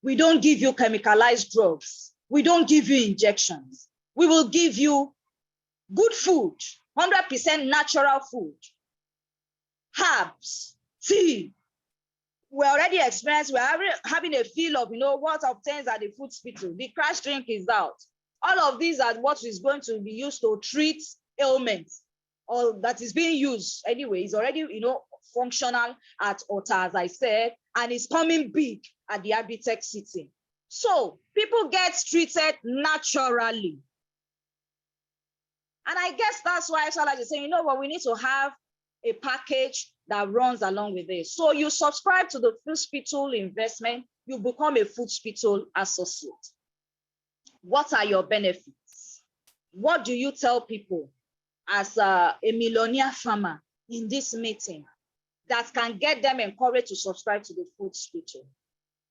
we don't give you chemicalized drugs. We don't give you injections. We will give you good food, 100% natural food, herbs, tea. We're already experienced, we're having a feel of, what obtains at the food spittle. The crash drink is out. All of these are what is going to be used to treat ailment or that is being used anyway is already, functional at Ota, as I said, and is coming big at the Agritech City. So people get treated naturally. And I guess that's why Salah is saying, we need to have a package that runs along with this. So you subscribe to the food hospital investment, you become a food hospital associate. What are your benefits? What do you tell people as a millionaire farmer in this meeting that can get them encouraged to subscribe to the food hospital?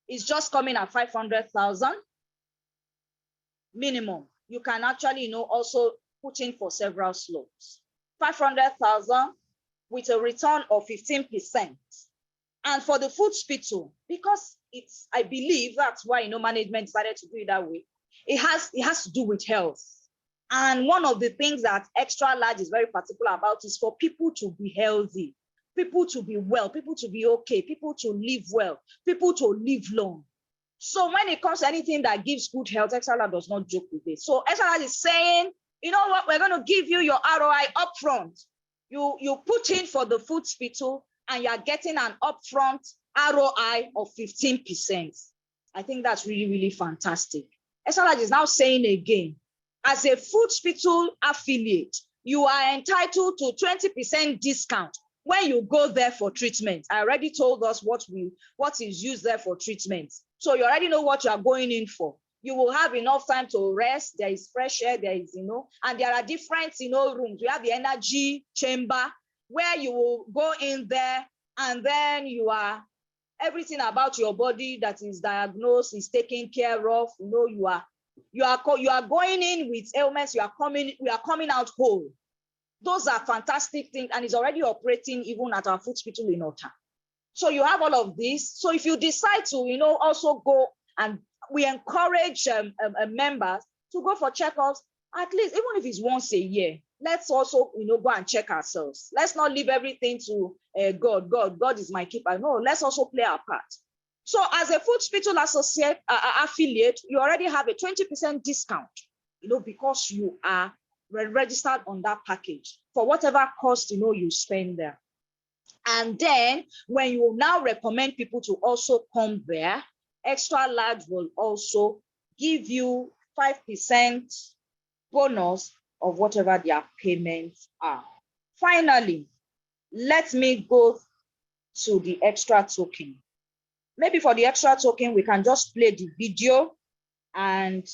It's just coming at 500,000 minimum. You can actually, also put in for several slopes. 500,000 with a return of 15%. And for the food hospital, because I believe that's why, management decided to do it that way. It has to do with health. And one of the things that Extra Large is very particular about is for people to be healthy, people to be well, people to be okay, people to live well, people to live long. So when it comes to anything that gives good health, Extra Large does not joke with it. So Extra Large is saying, you know what, we're going to give you your ROI upfront. You put in for the food hospital and you're getting an upfront ROI of 15%. I think that's really, really fantastic. Extra Large is now saying again, as a food hospital affiliate, you are entitled to 20% discount when you go there for treatment. I already told us what is used there for treatment. So you already know what you are going in for. You will have enough time to rest. There is fresh air, there is, and there are different, rooms. We have the energy chamber where you will go in there and then everything about your body that is diagnosed is taken care of. You are going in with ailments. We are coming out whole. Those are fantastic things, and it's already operating even at our food hospital in Ota. So you have all of this. So if you decide to, also go, and we encourage members to go for checkups, at least even if it's once a year. Let's also, go and check ourselves. Let's not leave everything to God. God is my keeper. No, let's also play our part. So as a food hospital associate affiliate, you already have a 20% discount, because you are registered on that package for whatever cost, you spend there. And then when you now recommend people to also come there, Extra Large will also give you 5% bonus of whatever their payments are. Finally, let me go to the extra token. Maybe for the extra token, we can just play the video and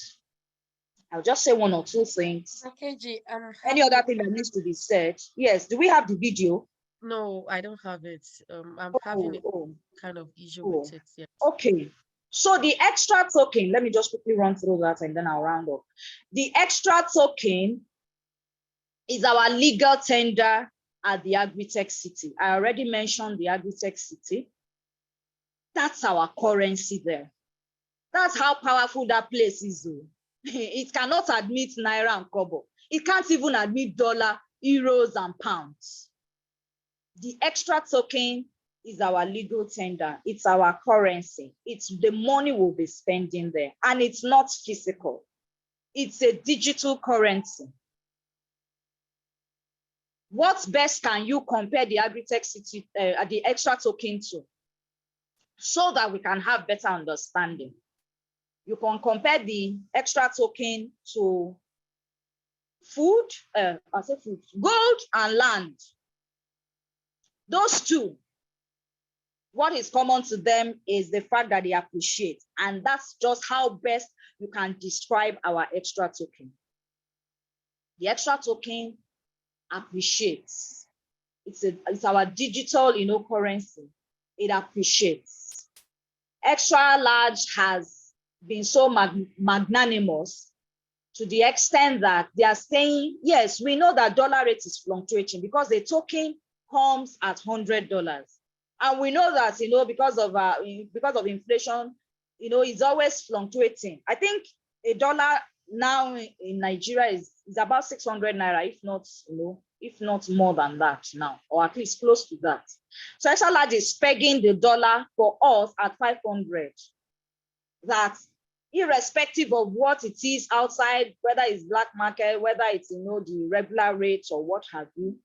I'll just say one or two things. KG, any other thing that needs to be said? Yes, do we have the video? No, I don't have it. I'm having a kind of issue with it. Yes. Okay. So the extra token, let me just quickly run through that and then I'll round up. The extra token is our legal tender at the Agritech City. I already mentioned the Agritech City. That's our currency there. That's how powerful that place is. It cannot admit Naira and Kobo. It can't even admit dollar, euros, and pounds. The extra token is our legal tender. It's our currency. It's the money we'll be spending there. And it's not physical. It's a digital currency. What best can you compare the Agritech City, the extra token to, so that we can have better understanding? You can compare the extra token to food, gold and land. Those two, what is common to them is the fact that they appreciate. And that's just how best you can describe our extra token. The extra token appreciates. It's our digital, currency. It appreciates. Extra Large has been so magnanimous to the extent that they are saying, yes, we know that dollar rate is fluctuating because the token comes at $100. And we know that, because of inflation, it's always fluctuating. I think a dollar now in Nigeria is about 600 Naira, if not more than that now, or at least close to that. So Extra Large is pegging the dollar for us at 500. That irrespective of what it is outside, whether it's black market, whether it's, the regular rates or what have you,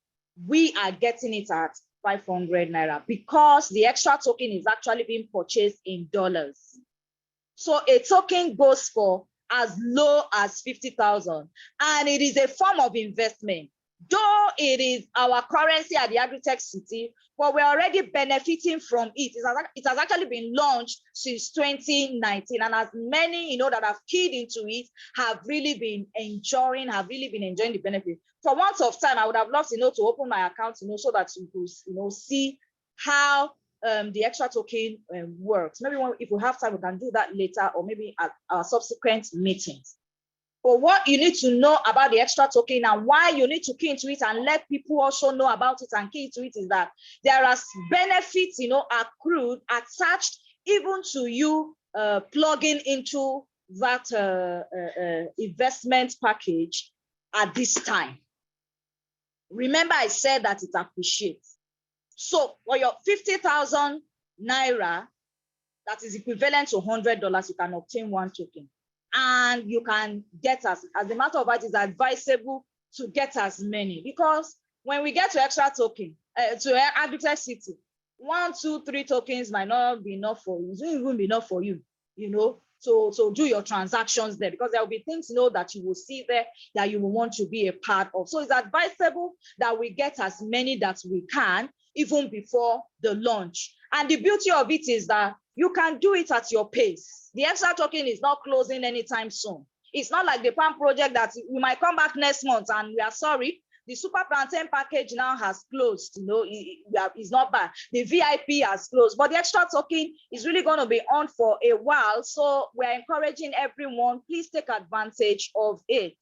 we are getting it at 500 naira because the extra token is actually being purchased in dollars. So a token goes for as low as 50,000, and it is a form of investment. Though it is our currency at the Agritech City, but we're already benefiting from it. It has actually been launched since 2019, and as many that have keyed into it have really been enjoying the benefit. For once of time, I would have loved to open my account, so that you could see how the extra token works. Maybe if we have time, we can do that later, or maybe at our subsequent meetings. But what you need to know about the extra token and why you need to key into it and let people also know about it and key into it is that there are benefits, accrued, attached even to you plugging into that investment package at this time. Remember, I said that it appreciates. So for your 50,000 naira, that is equivalent to $100, you can obtain one token. And you can get as a matter of fact, it's advisable to get as many, because when we get to extra token, to Agritech City, 1, 2, 3 tokens might not be enough for you. It won't even be enough for you, So do your transactions there, because there will be things, that you will see there that you will want to be a part of. So it's advisable that we get as many that we can, even before the launch. And the beauty of it is that you can do it at your pace. The extra token is not closing anytime soon. It's not like the PAM project that we might come back next month and we are sorry, the Super Plantain package now has closed. It's not bad. The VIP has closed, but the extra token is really going to be on for a while. So we're encouraging everyone, please take advantage of it.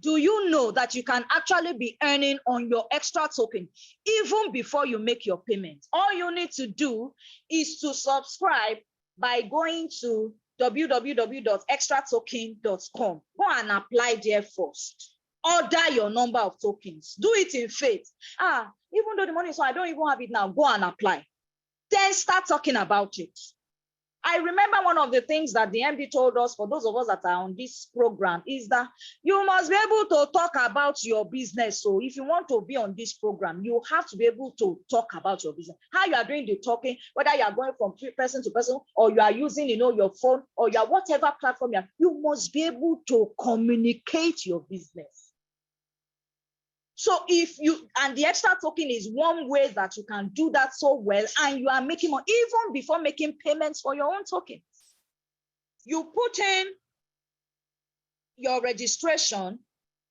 Do you know that you can actually be earning on your extra token even before you make your payment? All you need to do is to subscribe by going to www.extratoken.com. Go and apply there first. Order your number of tokens. Do it in faith. Even though the money is so I don't even have it now, go and apply. Then start talking about it. I remember one of the things that the MD told us, for those of us that are on this program, is that you must be able to talk about your business. So if you want to be on this program, you have to be able to talk about your business. How you are doing the talking, whether you are going from person to person, or you are using, your phone, or your whatever platform you must be able to communicate your business. So and the extra token is one way that you can do that so well, and you are making money even before making payments for your own tokens. You put in your registration,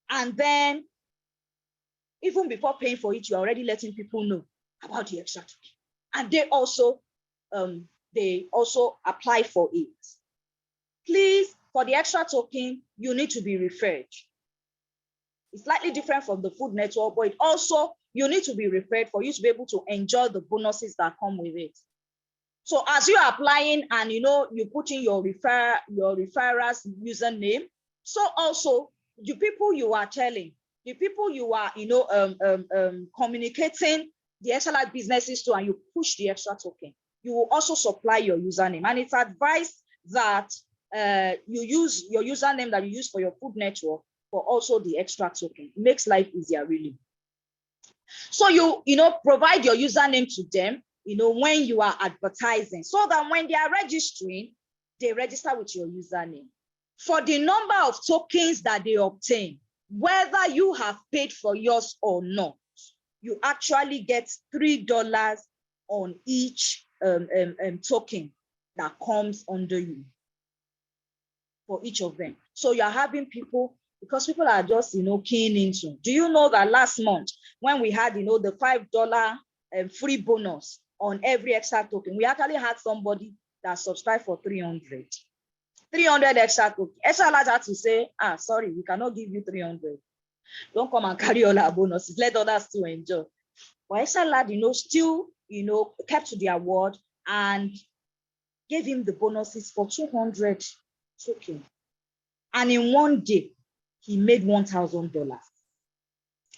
and then even before paying for it, you're already letting people know about the extra token. And they also apply for it. Please, for the extra token, you need to be referred. It's slightly different from the food network, but you need to be referred for you to be able to enjoy the bonuses that come with it. So as you are applying and you put in your referrer's username, so also the people you are telling, the people you are communicating the extra businesses to, and you push the extra token, you will also supply your username. And it's advised that you use your username that you use for your food network for also the extra token. It makes life easier, really. So you provide your username to them, when you are advertising, so that when they are registering, they register with your username. For the number of tokens that they obtain, whether you have paid for yours or not, you actually get $3 on each token that comes under you for each of them. So you're having people, because people are just, keying into. Do you know that last month when we had, the $5 free bonus on every extra token, we actually had somebody that subscribed for 300 extra token. Extra large had to say, sorry, we cannot give you 300. Don't come and carry all our bonuses. Let others to enjoy. But extra large, still, kept to their word and gave him the bonuses for 200 tokens. And in one day, he made $1,000.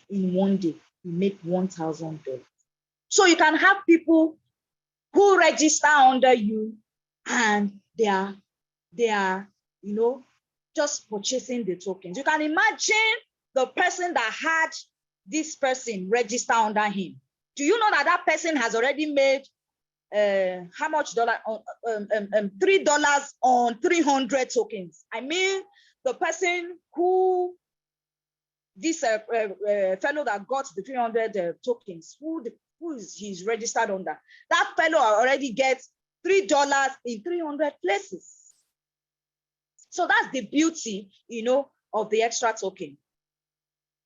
In one day, he made $1,000. So you can have people who register under you and they are, just purchasing the tokens. You can imagine the person that had this person register under him. Do you know that that person has already made how much dollar on $3 on 300 tokens? I mean, the person who this fellow that got the 300 tokens, who is he's registered under, that fellow already gets $3 in 300 places. So that's the beauty, of the extra token.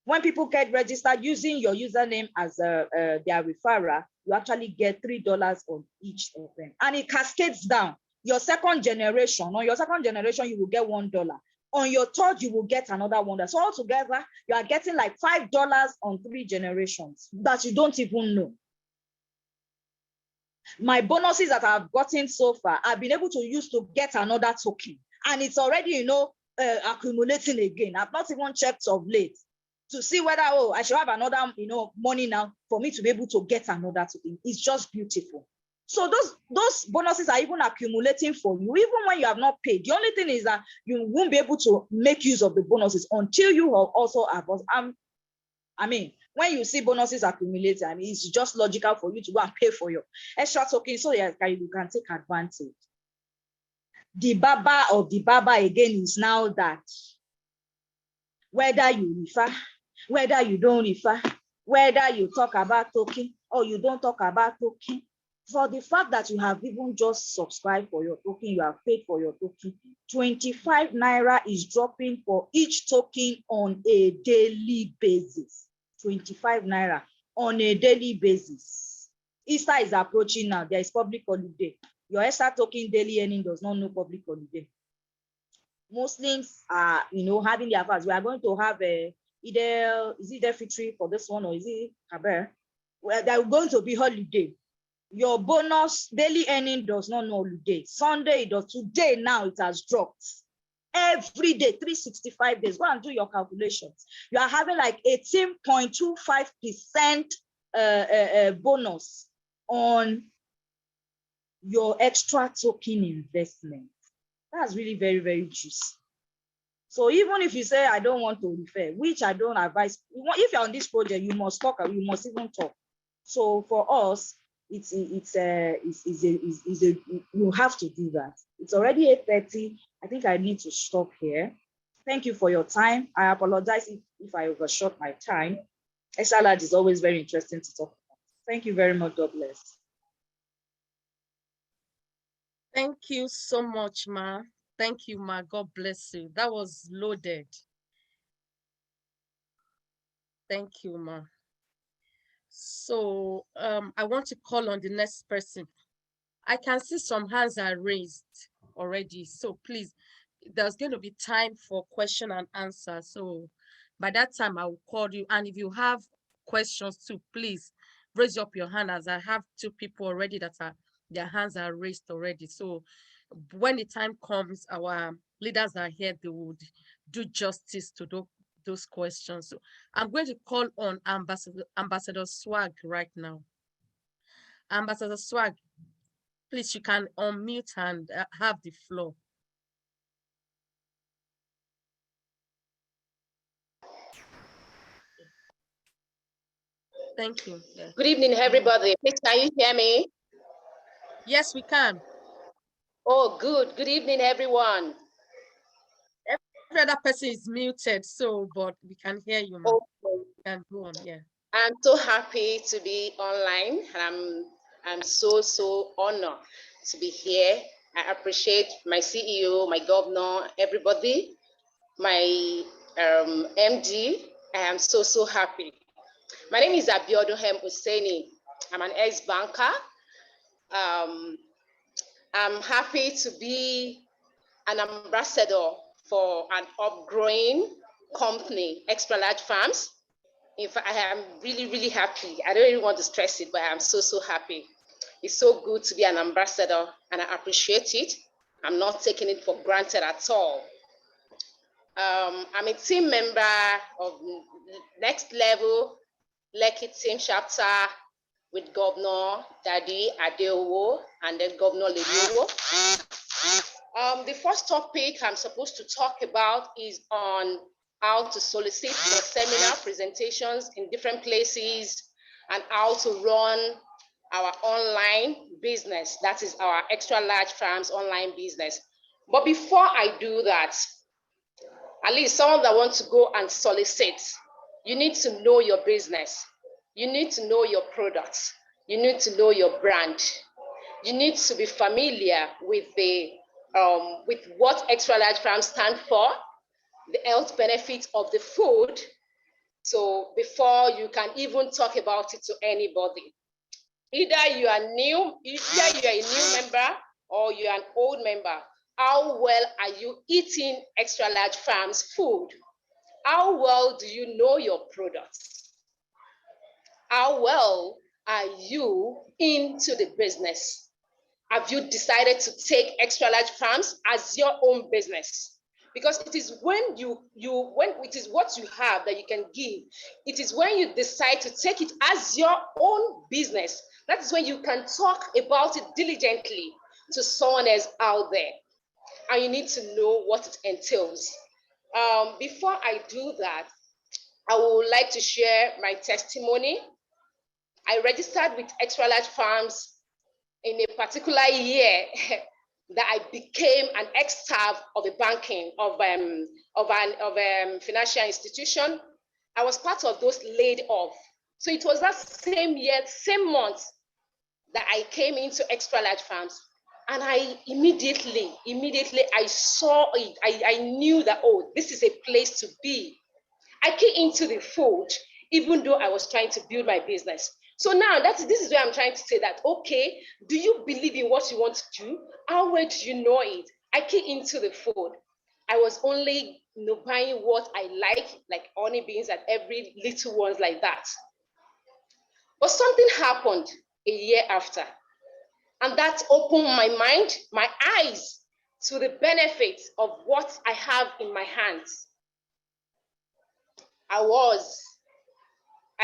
When people get registered using your username as their referrer, you actually get $3 on each of them. And it cascades down. Your second generation, on your second generation, you will get $1. On your third, you will get another $1. So altogether, you are getting like $5 on 3 generations that you don't even know. My bonuses that I've gotten so far, I've been able to use to get another token. And it's already, accumulating again. I've not even checked of late to see whether, I should have another, money now for me to be able to get another token. It's just beautiful. So those bonuses are even accumulating for you, even when you have not paid. The only thing is that you won't be able to make use of the bonuses until you have also have. When you see bonuses accumulate, it's just logical for you to go and pay for your extra token so you can take advantage. The baba of the baba again is now that whether you refer, whether you don't refer, whether you talk about token or you don't talk about token, for the fact that you have even just subscribed for your token, you have paid for your token, 25 naira is dropping for each token on a daily basis. 25 naira on a daily basis. Easter is approaching now. There is public holiday. Your extra token daily earning does not know public holiday. Muslims are, having their fast. We are going to have either Fitri for this one or is it Kaber? Well, they're going to be holiday. Your bonus daily earning does not know holiday. Sunday it does. Today now it has dropped. Every day, 365 days. Go and do your calculations. You are having like 18.25% bonus on your extra token investment. That's really very, very juicy. So even if you say, I don't want to refer, which I don't advise, if you're on this project, you must talk, you must even talk. So for us, you have to do that. It's already 8:30. I think I need to stop here. Thank you for your time. I apologize if I overshot my time. Extra large is always very interesting to talk about. Thank you very much. God bless. Thank you so much, Ma. Thank you, Ma. God bless you. That was loaded. Thank you, Ma. So I want to call on the next person. I can see some hands are raised already. So please, there's going to be time for question and answer. So by that time, I will call you. And if you have questions too, please raise up your hand, as I have 2 people already that their hands are raised already. So when the time comes, our leaders are here, they would do justice to those questions. So I'm going to call on Ambassador Swag right now. Ambassador Swag, please, you can unmute and have the floor. Thank you. Yeah. Good evening, everybody. Please, can you hear me? Yes, we can. Oh, good. Good evening, everyone. Every other person is muted, but we can hear you, ma'am. You can go on, yeah. I'm so happy to be online, and I'm so honored to be here. I appreciate my CEO, my governor, everybody, my MD. I am so happy. My name is Abiodun Husseini. I'm an ex-banker. I'm happy to be an ambassador for an upgrowing company, Extra Large Farms. In fact, I am really happy. I don't really want to stress it, but I am so happy. It's so good to be an ambassador, and I appreciate it. I'm not taking it for granted at all. I'm a team member of Next Level Lekki Team Chapter with Governor Daddy Adeowo and then Governor Ledowo. The first topic I'm supposed to talk about is on how to solicit for seminar presentations in different places and how to run our online business. That is our extra large farms online business. But before I do that, at least someone that wants to go and solicit, you need to know your business. You need to know your products. You need to know your brand. You need to be familiar with with what extra large farms stand for, the health benefits of the food. So before you can even talk about it to anybody, either you are a new member or you're an old member, how well are you eating extra large farms food? How well do you know your products? How well are you into the business? Have you decided to take extra large farms as your own business? Because it is when it is what you have that you can give. It is when you decide to take it as your own business. That is when you can talk about it diligently to someone else out there. And you need to know what it entails. Before I do that, I would like to share my testimony. I registered with extra large farms in a particular year that I became an ex-staff of a banking of financial institution. I was part of those laid off. So it was that same year, same month that I came into extra large farms. And I immediately I saw it. I knew that, oh, this is a place to be. I came into the fold, even though I was trying to build my business. So now this is where I'm trying to say that, okay, do you believe in what you want to do? How well do you know it? I came into the fold. I was only buying what I like honey beans and every little ones like that. But something happened a year after. And that opened my mind, my eyes to the benefits of what I have in my hands. I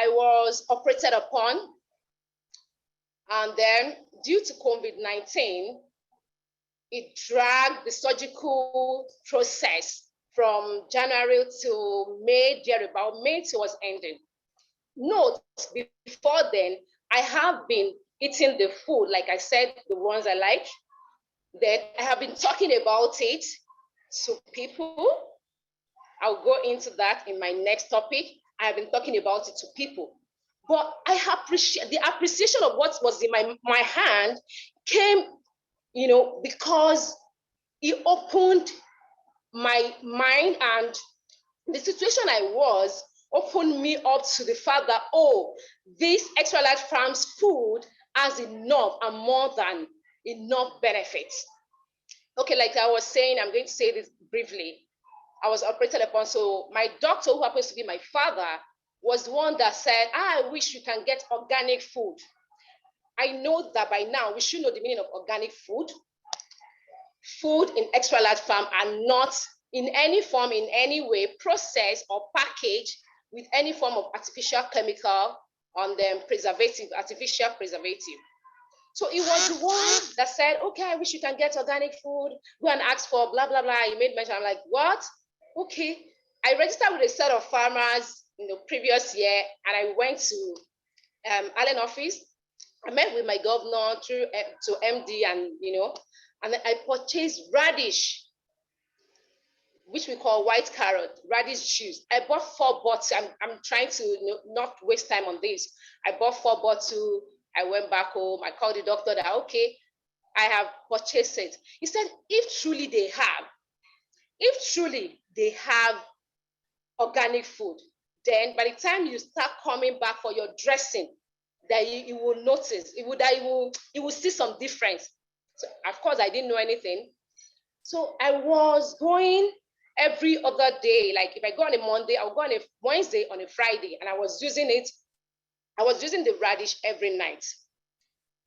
was operated upon, and then due to COVID-19, it dragged the surgical process from January to May, thereabout. May was ending. Note, before then, I have been eating the food, like I said, the ones I like. Then I have been talking about it to people. I'll go into that in my next topic. I have been talking about it to people. But I appreciate the appreciation of what was in my hand came, because it opened my mind, and the situation I was opened me up to the fact that, oh, this extra large farms food has enough and more than enough benefits. Okay, like I was saying, I'm going to say this briefly. I was operated upon. So my doctor, who happens to be my father, was the one that said, I wish you can get organic food. I know that by now we should know the meaning of organic food. Food in extra large farm are not in any form, in any way, processed or packaged with any form of artificial chemical on them, artificial preservative. So it was the one that said, okay, I wish you can get organic food. Go and ask for blah, blah, blah. He made mention. I'm like, what? Okay. I registered with a set of farmers in the previous year, and I went to Allen office. I met with my governor through to MD, and and then I purchased radish, which we call white carrot, radish juice. I bought 4 bottles. I'm trying to not waste time on this. I bought 4 bottles. I went back home. I called the doctor that, okay, I have purchased it. He said, if truly they have organic food, then by the time you start coming back for your dressing, that you will notice, you will see some difference. So of course, I didn't know anything. So I was going every other day. Like if I go on a Monday, I'll go on a Wednesday, on a Friday, and I was using it. I was using the radish every night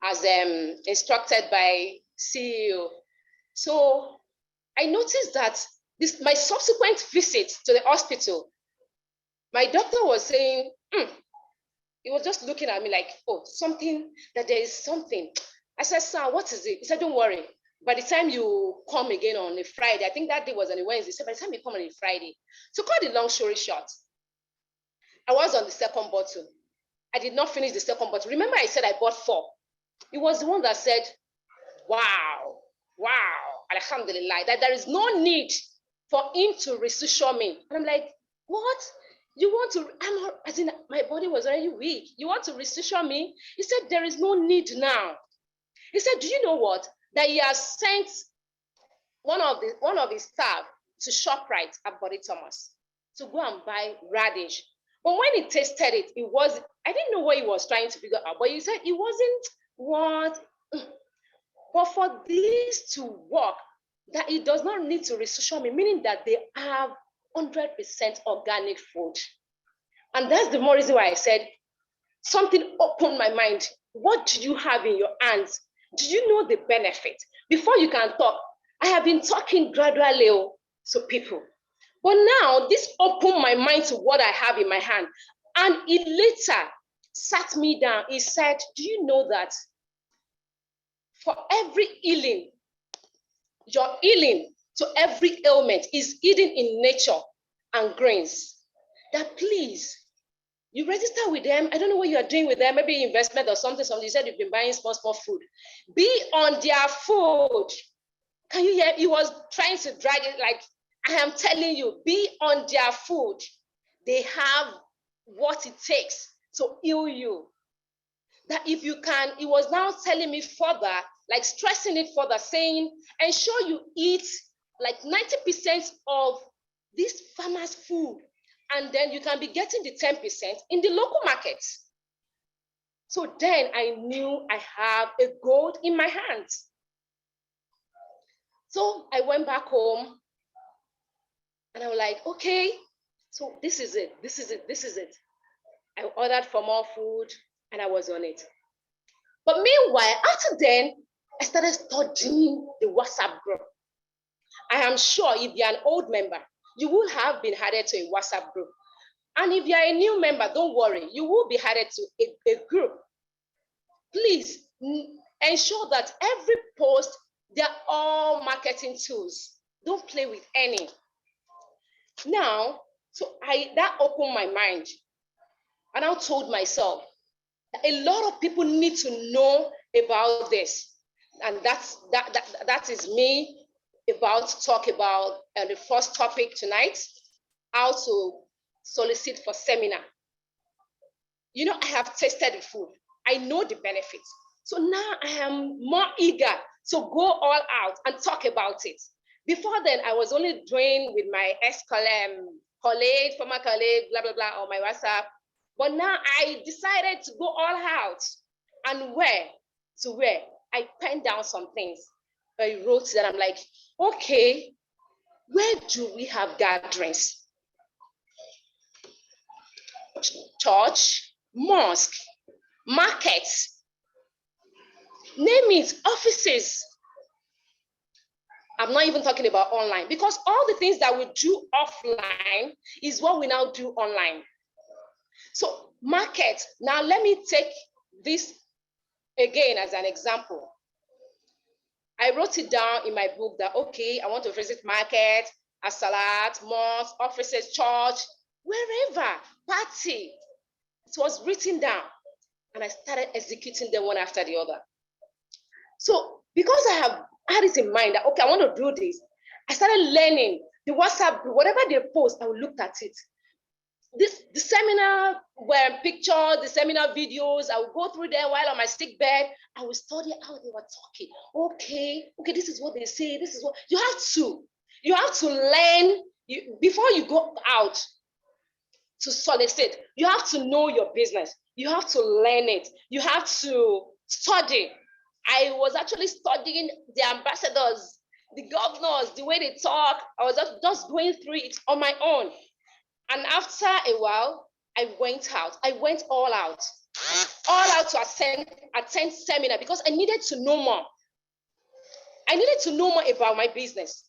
as instructed by CEO. So I noticed that my subsequent visit to the hospital, my doctor was saying, he was just looking at me like, oh, there is something. I said, sir, what is it? He said, don't worry. by the time you come again on a Friday, I think that day was on a Wednesday, so by the time you come on a Friday, to cut the long story short, I was on the second bottle. I did not finish the second bottle. Remember I said I bought 4. It was the one that said, wow, alhamdulillah, that there is no need for him to resuscitate me. And I'm like, what? You want to, as in my body was already weak. You want to resuscitate me? He said, there is no need now. He said, do you know what? That he has sent one of his staff to ShopRite at Body Thomas to go and buy radish. But when he tasted it, I didn't know what he was trying to figure out, but he said it wasn't what. But for this to work, that it does not need to resuscitate me, meaning that they have 100% organic food. And that's the more reason why I said something opened my mind. What do you have in your hands? Do you know the benefit? Before you can talk, I have been talking gradually to people. But now this opened my mind to what I have in my hand. And it later sat me down. He said, do you know that for every healing, your healing to every ailment is hidden in nature and grains? That please, you register with them. I don't know what you are doing with them, maybe investment or something. You said you've been buying small food. Be on their food. Can you hear? He was trying to drag it like, I am telling you, be on their food. They have what it takes to heal you. That if you can, he was now telling me further, like stressing it further, saying, ensure you eat like 90% of this farmer's food. And then you can be getting the 10% in the local markets. So then I knew I have a gold in my hands. So I went back home and I was like, okay, so this is it. I ordered for more food and I was on it. But meanwhile, after then, I started studying the WhatsApp group. I am sure if you're an old member, you will have been added to a WhatsApp group. And if you're a new member, don't worry, you will be added to a group. Please ensure that every post, they're all marketing tools. Don't play with any. Now, so that opened my mind. And I told myself, a lot of people need to know about this. And that is me about to talk about the first topic tonight, how to solicit for seminar. You know, I have tasted the food. I know the benefits. So now I am more eager to go all out and talk about it. Before then, I was only doing with my colleague, former colleague, blah, blah, blah, on my WhatsApp. But now I decided to go all out. And where? I penned down some things. I wrote that. I'm like, okay, where do we have gatherings? Church, mosque, markets, name it, offices. I'm not even talking about online, because all the things that we do offline is what we now do online. So market, now let me take this again as an example. I wrote it down in my book that, okay, I want to visit market, a salat, mosque, offices, church, wherever, party. It was written down and I started executing them one after the other. So because I have had it in mind that, okay, I want to do this, I started learning the WhatsApp, whatever they post, I will look at it. The seminar were pictures, the seminar videos, I will go through them while on my sick bed. I will study how they were talking. Okay, this is what they say. This is what you have to learn before you go out to solicit. You have to know your business. You have to learn it. You have to study. I was actually studying the ambassadors, the governors, the way they talk. I was just going through it on my own. And after a while, I went out. I went all out to attend seminar because I needed to know more. I needed to know more about my business.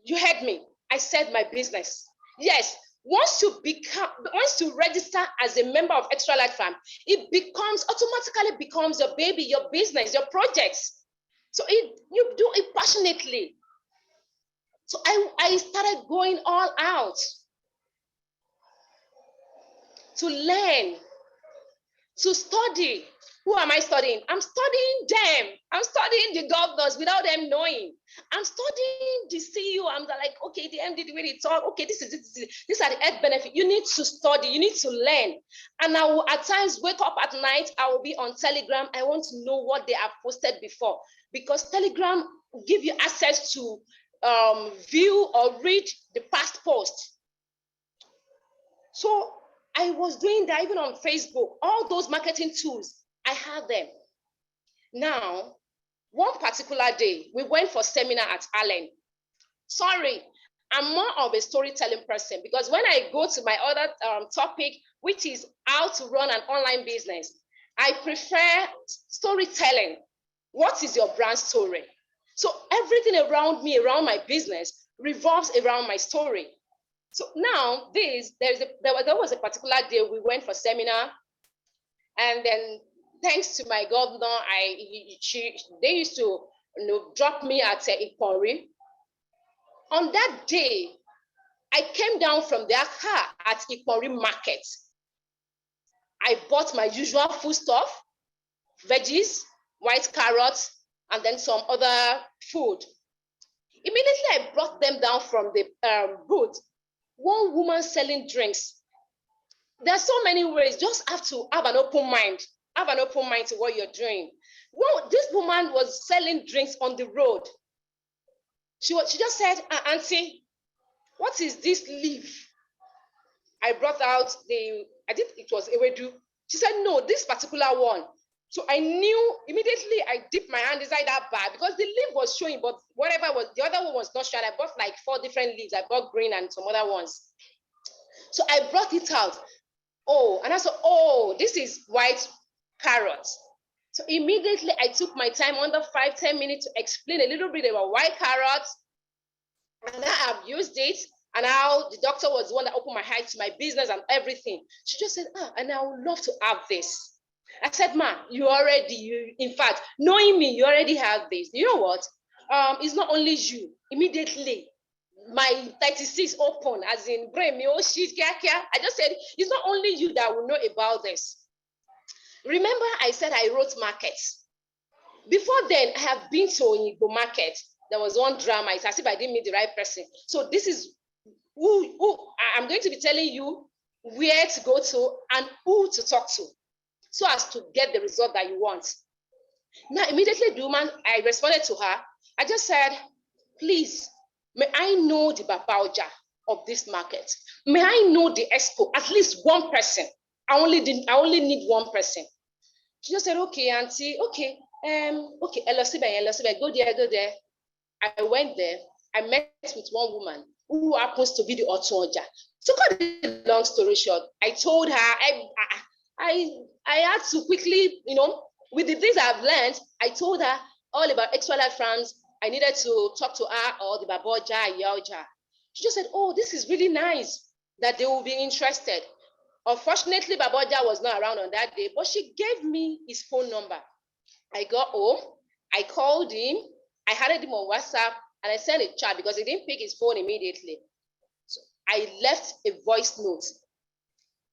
You heard me. I said my business. Yes, once you register as a member of Extra Large Farm, it automatically becomes your baby, your business, your projects. So you do it passionately. So I started going all out to learn, to study. Who am I studying? I'm studying them. I'm studying the governors without them knowing. I'm studying the CEO. I'm like, okay, the MD, the way they talk, okay, these are the health benefit. You need to study, you need to learn. And I will at times wake up at night, I will be on Telegram. I want to know what they have posted before, because Telegram will give you access to view or read the past post. So I was doing that even on Facebook. All those marketing tools, I have them. Now, one particular day, we went for seminar at Allen. Sorry, I'm more of a storytelling person, because when I go to my other topic, which is how to run an online business, I prefer storytelling. What is your brand story? So everything around me, around my business, revolves around my story. So now there was a particular day we went for seminar, and then thanks to my governor, they used to drop me at Ikori. On that day, I came down from their car at Ikori Market. I bought my usual food stuff, veggies, white carrots, and then some other food. Immediately, I brought them down from the booth. One woman selling drinks. There are so many ways. Just have to have an open mind. Have an open mind to what you're doing. Well, this woman was selling drinks on the road. She just said, Auntie, what is this leaf? I brought out I think it was Ewedu. She said, no, this particular one. So I knew immediately. I dipped my hand inside that bag, because the leaf was showing, but whatever was, the other one was not showing. I bought like 4 different leaves. I bought green and some other ones. So I brought it out. Oh, and I said, oh, this is white carrots. So immediately I took my time, under 5-10 minutes, to explain a little bit about white carrots. And I have used it, and how the doctor was the one that opened my eyes to my business and everything. She just said, and I would love to have this. I said, ma, in fact, knowing me, you already have this. You know what? It's not only you. Immediately, my 36 open, as in brain, me, oh shit, I just said, it's not only you that will know about this. Remember, I said I wrote markets. Before then, I have been to Igbo market. There was one drama. It's as if I didn't meet the right person. So this is who I'm going to be telling you where to go to and who to talk to, so as to get the result that you want. Now, immediately, the woman, I responded to her. I just said, please, may I know the Babauja of this market? May I know the expo? At least one person. I only need one person. She just said, okay, auntie, okay, Elosibe, go there. I went there. I met with one woman who happens to be the Otuoja. To cut the long story short, I told her I had to quickly, with the things I've learned, I told her all about extra large farms. I needed to talk to her, or the Baboja, Yaoja. She just said, oh, this is really nice, that they will be interested. Unfortunately, Baboja was not around on that day, but she gave me his phone number. I got home, I called him, I added him on WhatsApp, and I sent a chat because he didn't pick his phone immediately. So I left a voice note.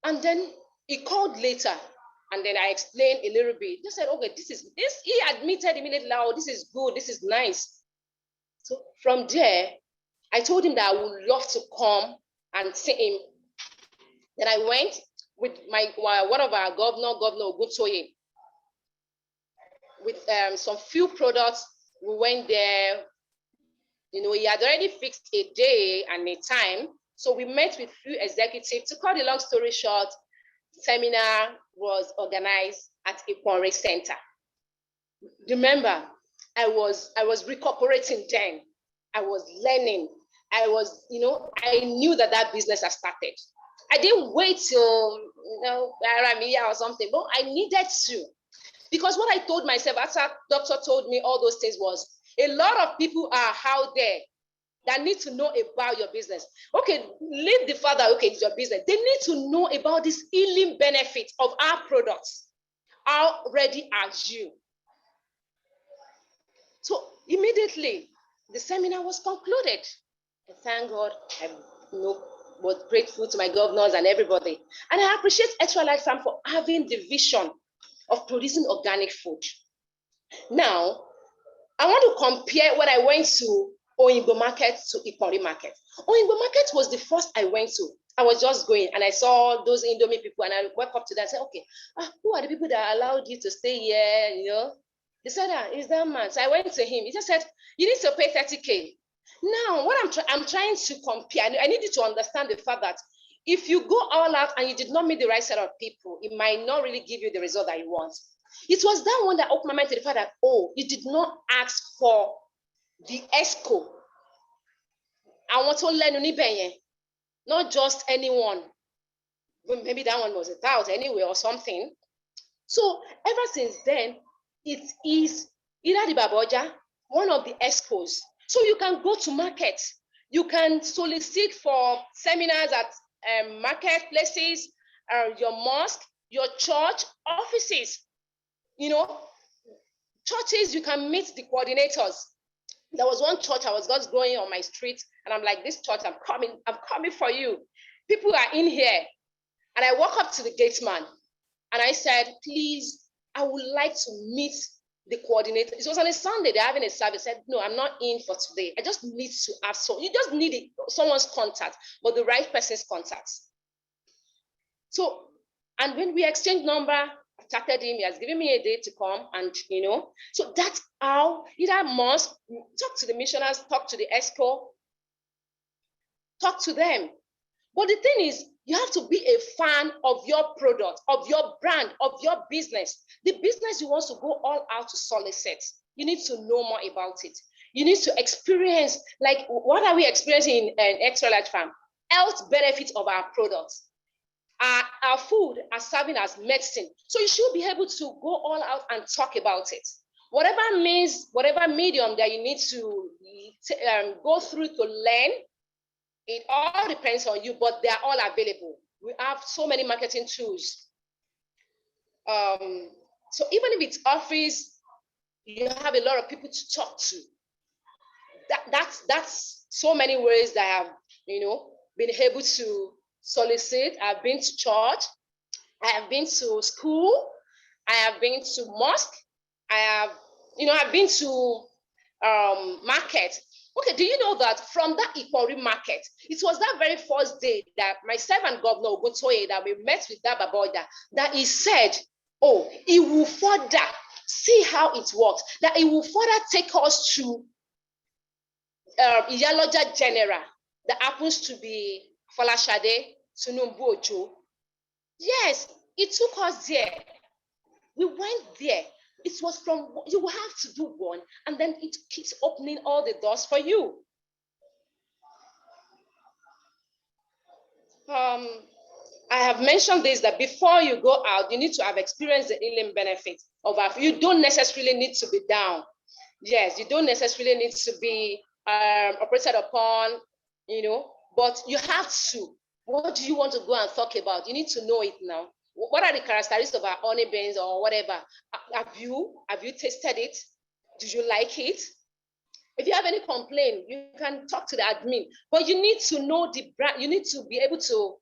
And then he called later, and then I explained a little bit. Just said, okay, this. He admitted immediately, oh, this is good, this is nice. So from there, I told him that I would love to come and see him. Then I went with one of our Governor Oguntoye, with some few products. We went there. He had already fixed a day and a time. So we met with few executives. To cut the long story short, seminar was organized at Iponre Center. Remember, I was recuperating then. I was learning. I knew that business had started. I didn't wait till or something, but I needed to. Because what I told myself after doctor told me all those things was, a lot of people are out there that need to know about your business. Okay, leave the father, okay, it's your business. They need to know about this healing benefit of our products. How ready are you? So immediately the seminar was concluded. And thank God, I was grateful to my governors and everybody. And I appreciate Extra Life Farm for having the vision of producing organic food. Now, I want to compare when I went to Oyinbo Market to Ipori Market. Oyinbo Market was the first I went to. I was just going and I saw those Indomie people and I went up to them and said, okay, who are the people that allowed you to stay here? You know, they said, is that man? So I went to him. He just said, you need to pay 30K. Now, what I'm trying to compare, I need you to understand the fact that if you go all out and you did not meet the right set of people, it might not really give you the result that you want. It was that one that opened my mind to the fact that, oh, you did not ask for the ESCO. I want to learn, not just anyone. Maybe that one was a doubt anyway or something. So ever since then, it is either the Baboja, one of the ESCOs. So you can go to market. You can solicit for seminars at marketplaces, your mosque, your church offices. You know, churches, you can meet the coordinators. There was one church I was just going on my street, and I'm like, this church, I'm coming for you. People are in here. And I walk up to the gate man, and I said, please, I would like to meet the coordinator. It was on a Sunday, they're having a service. I said, no, I'm not in for today. I just need to have you just need someone's contact, but the right person's contacts. So, and when we exchange number, I chatted him, he has given me a day to come, and so that's how either mosque, talk to the missioners, talk to the ESCO, talk to them. But the thing is, you have to be a fan of your product, of your brand, of your business. The business you want to go all out to solicit. You need to know more about it. You need to experience, like, what are we experiencing in Extra Large Farm? Health benefits of our products. Our food are serving as medicine. So you should be able to go all out and talk about it. Whatever means, whatever medium that you need to go through to learn, it all depends on you, but they are all available. We have so many marketing tools. So even if it's office, you have a lot of people to talk to. That's so many ways that I have, been able to solicit. I've been to church. I have been to school. I have been to mosque. I have, I've been to market. Okay, do you know that from that Ipori market, it was that very first day that myself and Governor Oguntoye, that we met with that Baboida, that he said, oh, he will further see how it works, that he will further take us to Iyaloja General, that happens to be Folashade Sunumbu Ojo. Yes, it took us there. We went there. It was from, you will have to do one, and then it keeps opening all the doors for you. I have mentioned this, that before you go out, you need to have experienced the healing benefit of our, you don't necessarily need to be down. Yes, you don't necessarily need to be operated upon, but you have to. What do you want to go and talk about? You need to know it now. What are the characteristics of our honey beans or whatever? Have you tasted it? Do you like it? If you have any complaint, you can talk to the admin. But you need to know the brand. You need to be able to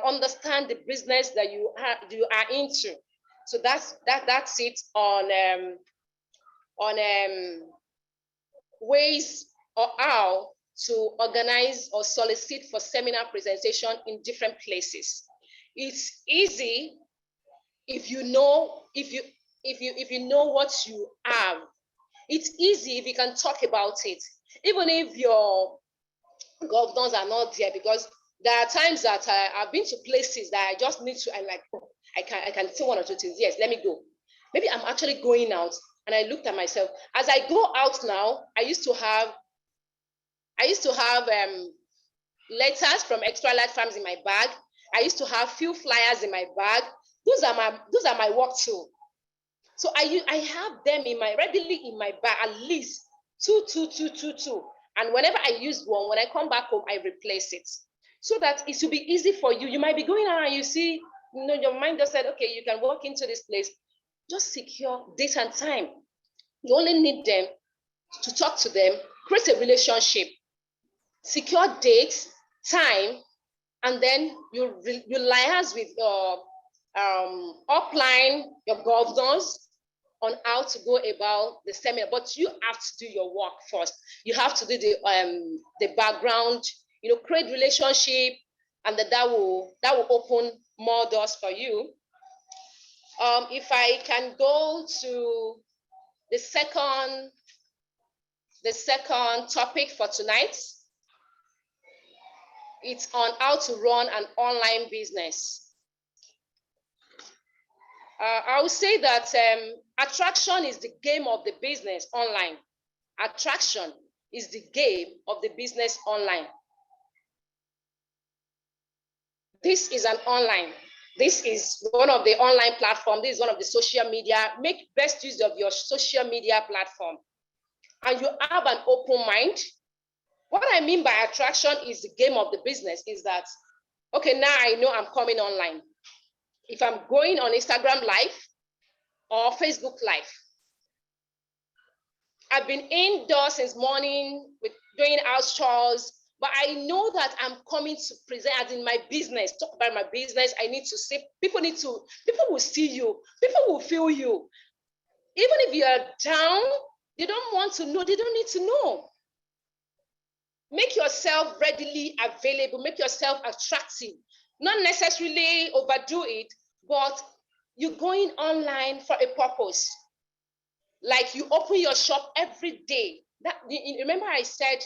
understand the business that you are into. So that's it on ways or how to organize or solicit for seminar presentation in different places. It's easy if you know what you have. It's easy if you can talk about it, even if your governors are not there, because there are times that I've been to places that I just need to. I'm like, oh, I can say one or two things. Yes, let me go. Maybe I'm actually going out, and I looked at myself as I go out now. I used to have letters from Extra Large Farms in my bag. I used to have few flyers in my bag. Those are my work tools. So I have them readily in my bag, at least two. And whenever I use one, when I come back home, I replace it, so that it will be easy for you. You might be going around and you see, your mind just said, okay, you can walk into this place. Just secure date and time. You only need them to talk to them, create a relationship, secure dates, time, and then you liaise with your upline, your governors on how to go about the seminar. But you have to do your work first. You have to do the background, create relationship, and that will open more doors for you. If I can go to the second topic for tonight, it's on how to run an online business. I would say that attraction is the game of the business online. Attraction is the game of the business online. This is an online. This is one of the online platforms. This is one of the social media. Make best use of your social media platform. And you have an open mind. What I mean by attraction is the game of the business is that, okay, now I know I'm coming online. If I'm going on Instagram Live or Facebook Live, I've been indoors since morning with doing house chores, but I know that I'm coming to present as in my business, talk about my business. I need to see, people will see you, people will feel you. Even if you are down, they don't want to know, they don't need to know. Make yourself readily available, make yourself attractive. Not necessarily overdo it, but you're going online for a purpose. Like you open your shop every day. Remember I said,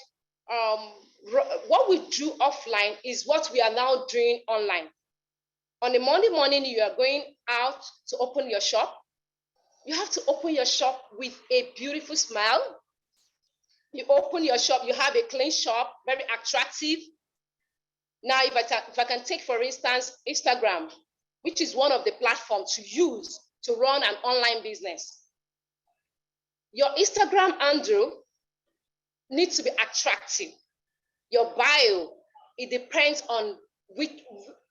what we do offline is what we are now doing online. On a Monday morning, you are going out to open your shop. You have to open your shop with a beautiful smile. You open your shop, you have a clean shop, very attractive. Now, if I can take, for instance, Instagram, which is one of the platforms to use to run an online business. Your Instagram handle needs to be attractive. Your bio, it depends on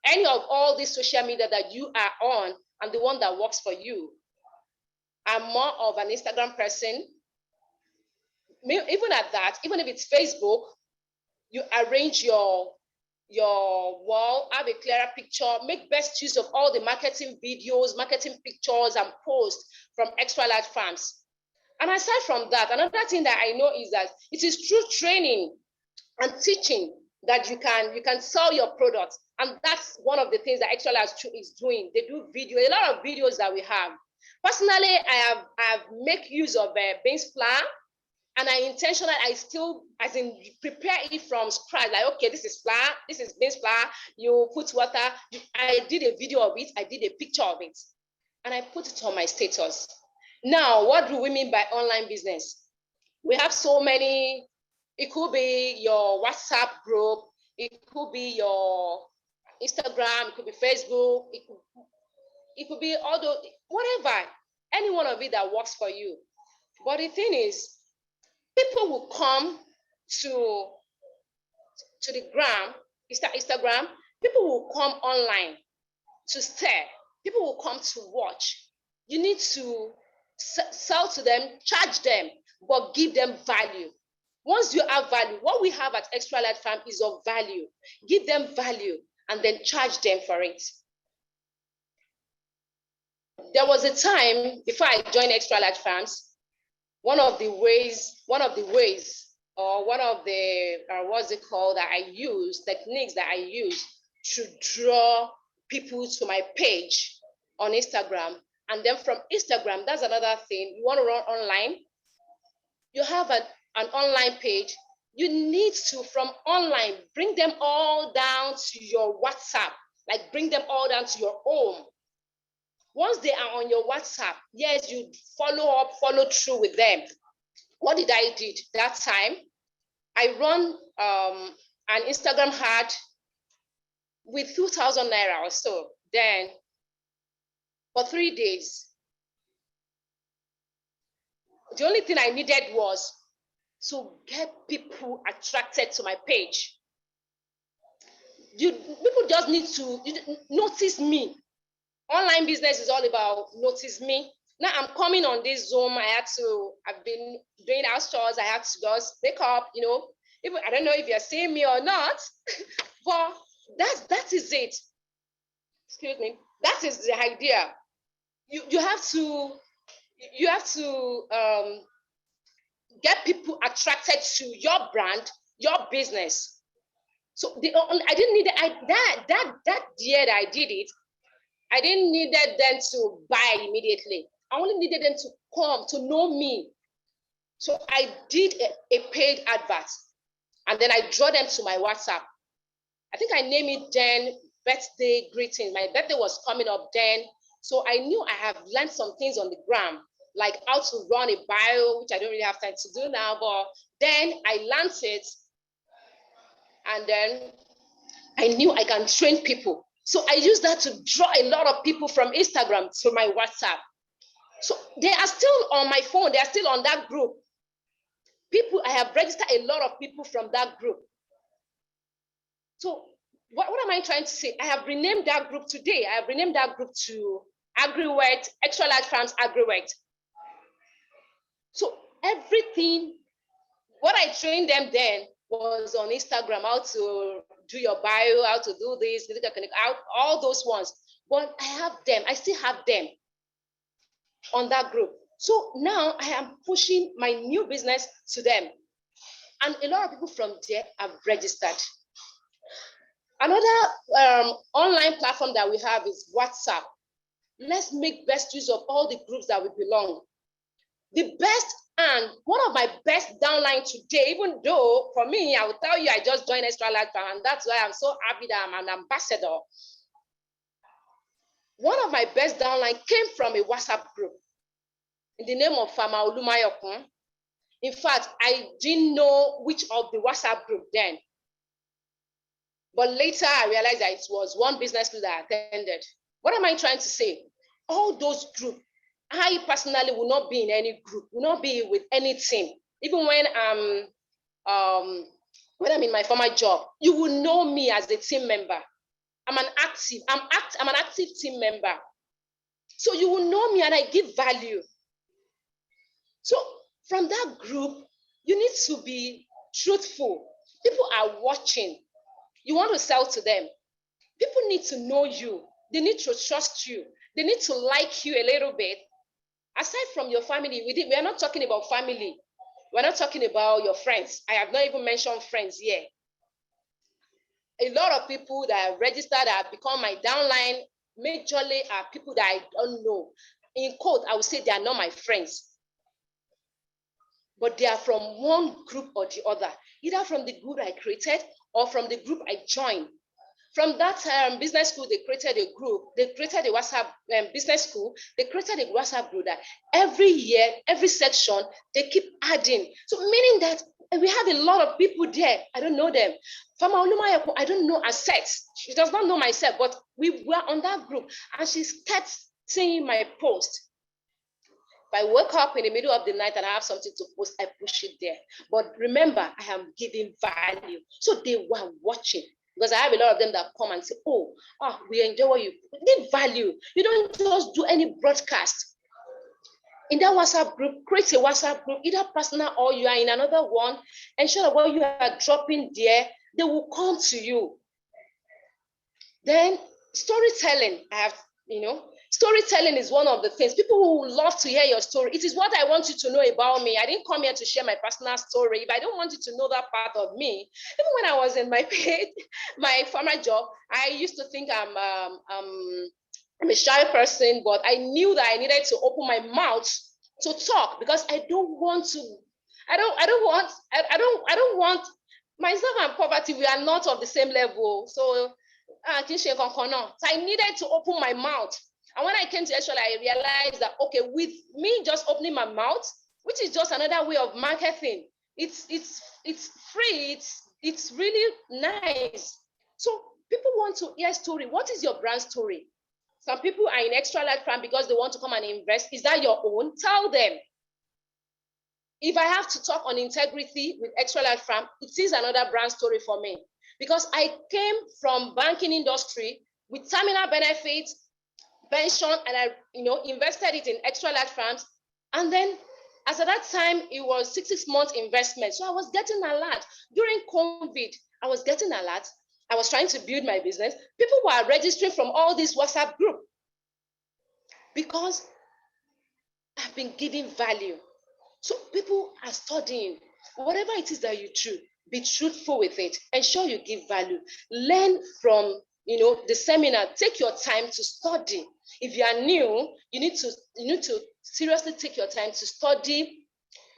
any of all these social media that you are on and the one that works for you. I'm more of an Instagram person. Even at that, even if it's Facebook, you arrange your wall, have a clearer picture, make best use of all the marketing videos, marketing pictures, and posts from extra large farms. And aside from that, another thing that I know is that it is through training and teaching that you can sell your products. And that's one of the things that extra large is doing. They do a lot of videos that we have. Personally, I have make use of beans flour. And I still, as in, prepare it from scratch. Like, okay, this is flour, this is beans flour. You put water. I did a video of it. I did a picture of it. And I put it on my status. Now, what do we mean by online business? We have so many. It could be your WhatsApp group. It could be your Instagram. It could be Facebook. It could be whatever. Any one of it that works for you. But the thing is, people will come to the Instagram. People will come online to stare. People will come to watch. You need to sell to them, charge them, but give them value. Once you have value, what we have at Extra Large Farm is of value. Give them value and then charge them for it. There was a time before I joined Extra Large Farms, one of the ways, or one of the, what's it called, techniques that I use to draw people to my page on Instagram. And then from Instagram, that's another thing. You want to run online, you have an online page. You need to, from online, bring them all down to your WhatsApp, like bring them all down to your home. Once they are on your WhatsApp, yes, you follow through with them. What did I do that time? I run an Instagram ad with 2,000 naira or so. Then for 3 days, the only thing I needed was to get people attracted to my page. People just need to notice me. Online business is all about notice me. Now I'm coming on this Zoom. I've been doing house chores. I had to just wake up, Even I don't know if you're seeing me or not, but that is it. Excuse me. That is the idea. You have to get people attracted to your brand, your business. So I didn't need that year that I did it. I didn't need them to buy immediately. I only needed them to come to know me. So I did a paid advert, and then I draw them to my WhatsApp. I think I named it then birthday greeting. My birthday was coming up then. So I knew I have learned some things on the gram, like how to run a bio, which I don't really have time to do now, but then I learned it. And then I knew I can train people. So I used that to draw a lot of people from Instagram to my WhatsApp. So they are still on my phone. They are still on that group. I have registered a lot of people from that group. So what am I trying to say? I have renamed that group today. I have renamed that group to AgriWet, Extra Large Farms AgriWet. So everything, what I trained them then was on Instagram, how to do your bio, how to do this, all those ones. But I still have them on that group. So now I am pushing my new business to them. And a lot of people from there have registered. Another online platform that we have is WhatsApp. Let's make best use of all the groups that we belong. The best and one of my best downline today, even though for me, I will tell you, I just joined Extra Large Farm, and that's why I'm so happy that I'm an ambassador. One of my best downline came from a WhatsApp group in the name of Farmer Olumayokun. In fact, I didn't know which of the WhatsApp group then. But later I realized that it was one business group that I attended. What am I trying to say? All those groups, I personally will not be in any group, will not be with any team. Even when I'm in my former job, you will know me as a team member. I'm an active team member. So you will know me and I give value. So from that group, you need to be truthful. People are watching. You want to sell to them. People need to know you. They need to trust you. They need to like you a little bit. Aside from your family, we are not talking about family. We're not talking about your friends. I have not even mentioned friends here. A lot of people that are registered, that have become my downline, majorly are people that I don't know. In quote, I would say they are not my friends. But they are from one group or the other, either from the group I created or from the group I joined. From that business school, they created a group. They created a WhatsApp business school. They created a WhatsApp group that every year, every section, they keep adding. So meaning that we have a lot of people there. I don't know them. Farmer Olumayokun, I don't know Asset. She does not know myself, but we were on that group, and she started seeing my post. If I wake up in the middle of the night and I have something to post, I push it there. But remember, I am giving value. So they were watching. Because I have a lot of them that come and say, we enjoy what you give value. You don't just do any broadcast. In that WhatsApp group, create a WhatsApp group, either personal or you are in another one. Ensure that what you are dropping there, they will come to you. Then storytelling, storytelling is one of the things. People who love to hear your story. It is what I want you to know about me. I didn't come here to share my personal story. If I don't want you to know that part of me, even when I was in my former job, I used to think I'm a shy person, but I knew that I needed to open my mouth to talk because I don't want myself and poverty. We are not of the same level. So I needed to open my mouth. And when I came to Extra, I realized that, okay, with me just opening my mouth, which is just another way of marketing, it's free, it's really nice. So people want to hear story. What is your brand story? Some people are in Extra Large Farm because they want to come and invest. Is that your own? Tell them. If I have to talk on integrity with Extra Large Farm, it is another brand story for me. Because I came from banking industry with terminal benefits, pension and I, invested it in extra large farms. And then as at that time, it was 6 months investment. So I was getting a lot. During COVID, I was getting a lot. I was trying to build my business. People were registering from all these WhatsApp groups because I've been giving value. So people are studying. Whatever it is that you do, be truthful with it. Ensure you give value. Learn from the seminar. Take your time to study. If you are new, you need to seriously take your time to study,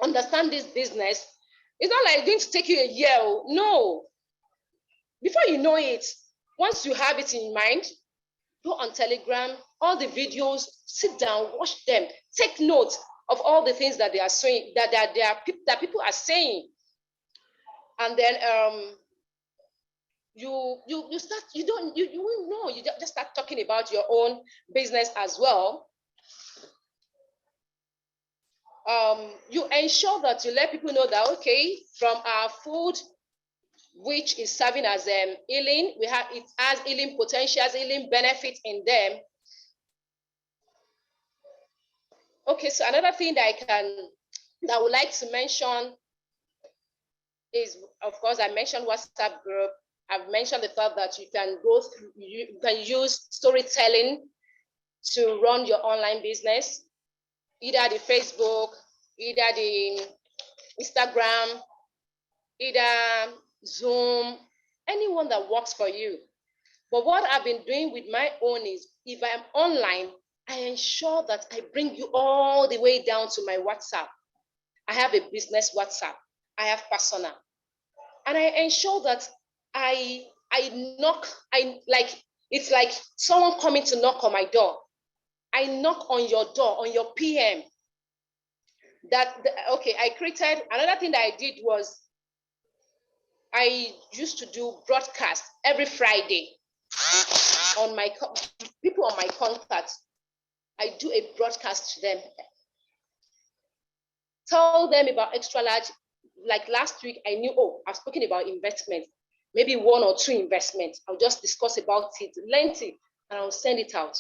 understand this business. It's not like it's going to take you a year. No. Before you know it, once you have it in mind, go on Telegram, all the videos, sit down, watch them, take note of all the things that they are saying, that people are saying. And then you start, you will know, you just start talking about your own business as well. You ensure that you let people know that, okay, from our food, which is serving as healing, it has healing potentials, healing benefits in them. Okay, so another thing that I would like to mention is, of course, I mentioned WhatsApp group. I've mentioned the fact that you can you can use storytelling to run your online business, either the Facebook, either the Instagram, either Zoom, anyone that works for you. But what I've been doing with my own is, if I'm online, I ensure that I bring you all the way down to my WhatsApp. I have a business WhatsApp. I have personal. And I ensure that I knock, it's like someone coming to knock on my door. I knock on your door, on your PM. I created, another thing that I did was, I used to do broadcast every Friday on my people on my contacts. I do a broadcast to them. Tell them about extra large. Like last week, I knew, I've spoken about investment, maybe 1 or 2 investments. I'll just discuss about it lengthy and I'll send it out.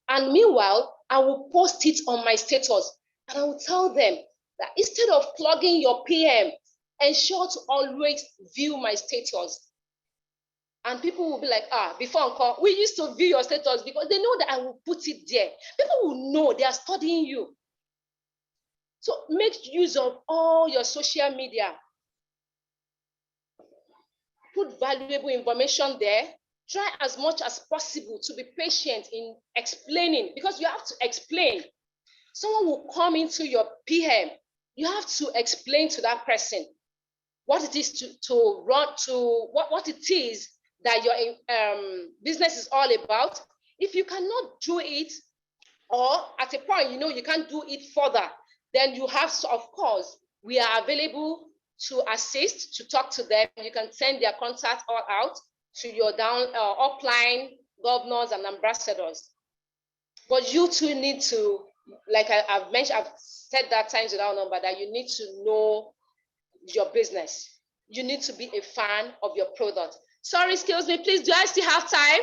And meanwhile, I will post it on my status and I will tell them that instead of plugging your PM, ensure to always view my status. And people will be like, before on call, we used to view your status, because they know that I will put it there. People will know, they are studying you. So make use of all your social media. Put valuable information there. Try as much as possible to be patient in explaining, because you have to explain. Someone will come into your PM. You have to explain to that person what it is what it is that your business is all about. If you cannot do it, or at a point you can't do it further, then you have to, of course, we are available to assist, to talk to them. You can send their contact all out to your upline governors and ambassadors. But you too need to, like I've mentioned, I've said that times without number, that you need to know your business. You need to be a fan of your product. Sorry, excuse me, please, do I still have time?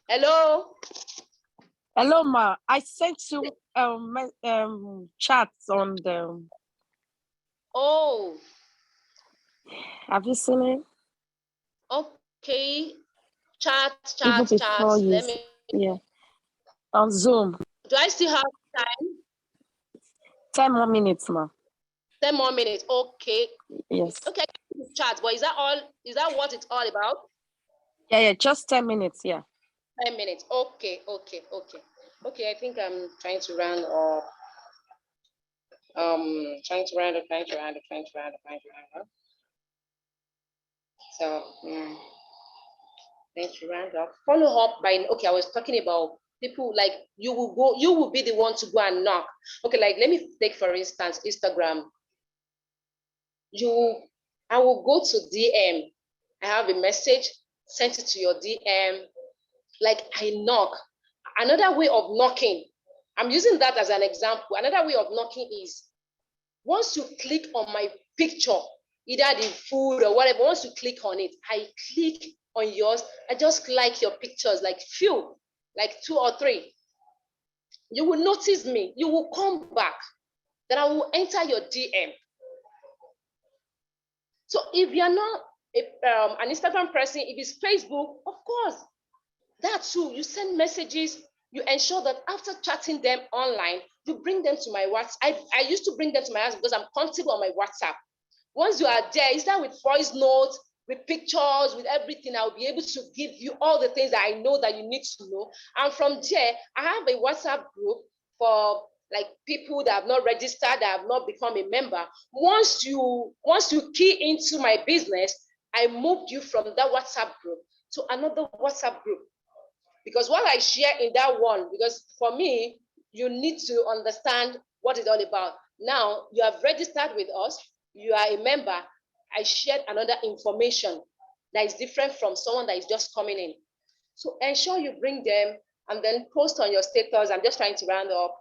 Hello? Hello, Ma. I sent you chats on the. Oh. Have you seen it? Okay. Chat. Let me. Yeah. On Zoom. Do I still have time? 10 more minutes, Ma. 10 more minutes. Okay. Yes. Okay. Chat. But is that all? Is that what it's all about? Yeah. Just 10 minutes. Yeah. 10 minutes. Okay. I think I'm trying to round up. Trying to round up. So, thank you, round up. Follow up by, okay, I was talking about people like you will be the one to go and knock. Okay, like let me take for instance Instagram. I will go to DM. I have a message, sent it to your DM. Like I knock. Another way of knocking, I'm using that as an example. Another way of knocking is, once you click on my picture, either the food or whatever, once you click on it, I click on yours. I just like your pictures, like few, like 2 or 3. You will notice me. You will come back. Then I will enter your DM. So if you're not an Instagram person, if it's Facebook, of course, that too, you send messages, you ensure that after chatting them online, you bring them to my WhatsApp. I used to bring them to my house because I'm comfortable on my WhatsApp. Once you are there, is that with voice notes, with pictures, with everything, I'll be able to give you all the things that I know that you need to know. And from there, I have a WhatsApp group for like people that have not registered, that have not become a member. Once you key into my business, I moved you from that WhatsApp group to another WhatsApp group. Because what I share in that one, because for me, you need to understand what it's all about. Now, you have registered with us, you are a member, I shared another information that is different from someone that is just coming in. So ensure you bring them and then post on your status. I'm just trying to round up.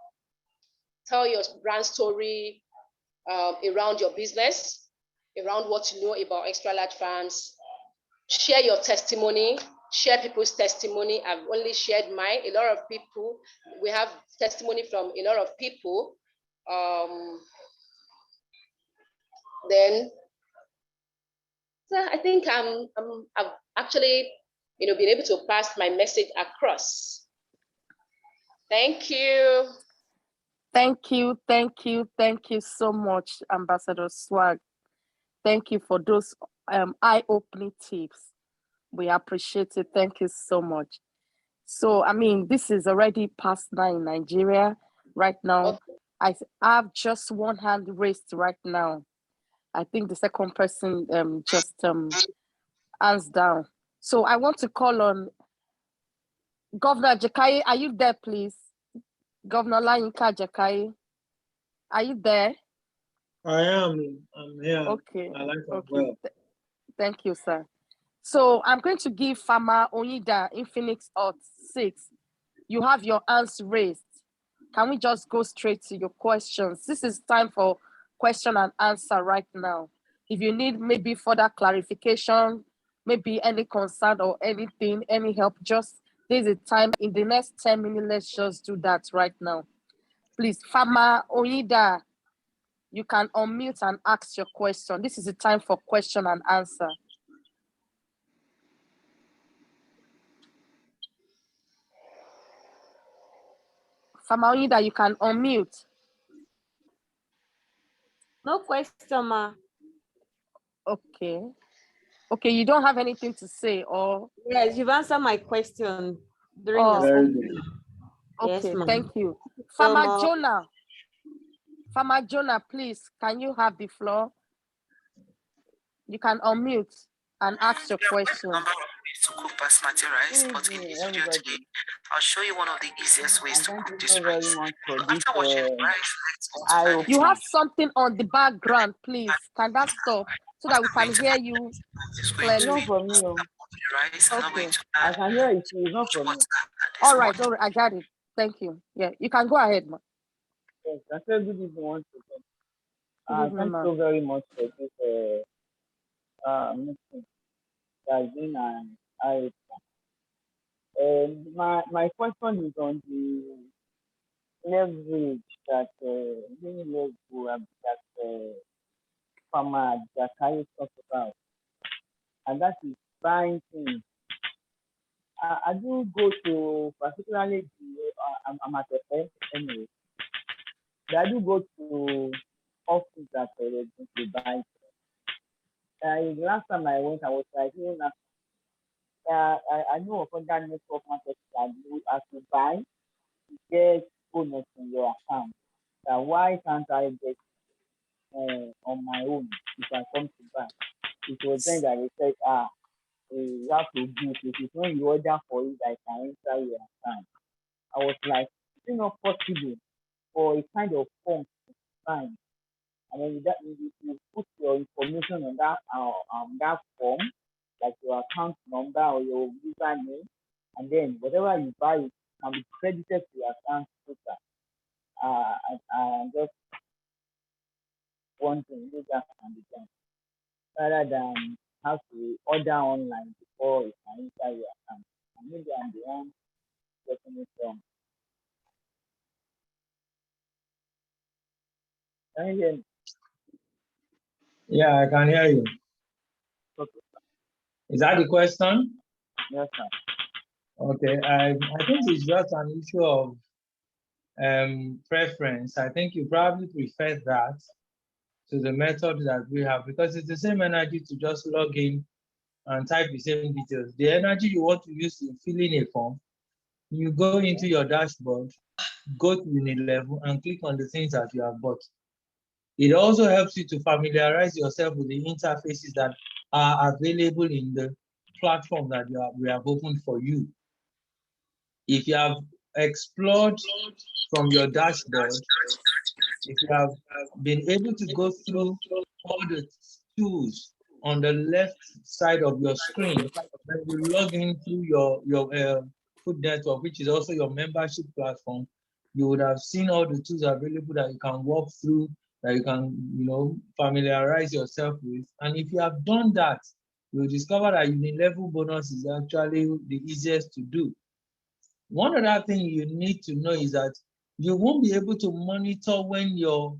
Tell your brand story around your business, around what you know about extra large farms. Share your testimony, share people's testimony. I've only shared mine. A lot of people, we have testimony from a lot of people. Then, so I think I've actually, been able to pass my message across. Thank you. Thank you, thank you, thank you so much, Ambassador Swag. Thank you for those eye-opening tips. We appreciate it. Thank you so much. So, I mean, this is already past 9 in Nigeria right now. Okay. I have just one hand raised right now. I think the second person just hands down. So I want to call on Governor Jakai. Are you there, please? Governor Layinka Jakai. Are you there? I am. I'm here. Okay. I like it Okay. well. Thank you, sir. So I'm going to give Farmer Onyida in Phoenix Hut 6. You have your hands raised. Can we just go straight to your questions? This is time for question and answer right now. If you need maybe further clarification, maybe any concern or anything, any help, just there's a time in the next 10 minutes. Let's just do that right now. Please, Farmer Onyida, you can unmute and ask your question. This is the time for question and answer. Farmer Onyida, you can unmute. No question, ma. Okay. Okay, you don't have anything to say, or? Yes, you've answered my question during your Very speech. good. Yes, Okay, ma'am. thank you. So Farmer Jonah, please, can you have the floor? You can unmute and ask your question. Number of ways to cook basmati rice, but in this video today, I'll show you one of the easiest ways to cook this rice. So after washing the rice, let's go to 5 You have something on the background, please. Can that stop so that we can hear you clearly? Not for me. Rice, I'm not going to add. I can hear it. It's not for me. All right, I got it. Thank you. Yeah, you can go ahead, ma. Yes, I said good evening once again. Good evening, Thanks ma. so very much for this meeting. It has been an eye. My question is on the leverage that many level that Farmer Jakai talked about, and that is buying things. I do go to particularly I'm at the end anyway. But I do go to office that they buy. Last time I went, I was like, I know of other network markets that you as you buy, you get bonus in your account. Why can't I get on my own if I come to buy? It was then that they said, you have to do it. It is when you order for it that I can enter your account. I was like, is it not possible for a kind of form to sign? And then you put your information on that form, like your account number or your username, and then whatever you buy can be credited to your account later. And just want to do that can be done rather than have to order online before it can inside your account. And maybe I'm the one getting it wrong. Can you hear me? Yeah, I can hear you. Okay. Is that the question? Yes, sir. Okay, I think it's just an issue of preference. I think you probably prefer that to the method that we have, because it's the same energy to just log in and type the same details. The energy you want to use to fill in a form, you go into your dashboard, go to Unilevel and click on the things that you have bought. It also helps you to familiarize yourself with the interfaces that are available in the platform that we have opened for you. If you have explored from your dashboard, if you have been able to go through all the tools on the left side of your screen, when you log in through your Food Network, which is also your membership platform, you would have seen all the tools available that you can walk through, that you can, familiarize yourself with. And if you have done that, you'll discover that Unilevel bonus is actually the easiest to do. One other thing you need to know is that you won't be able to monitor when your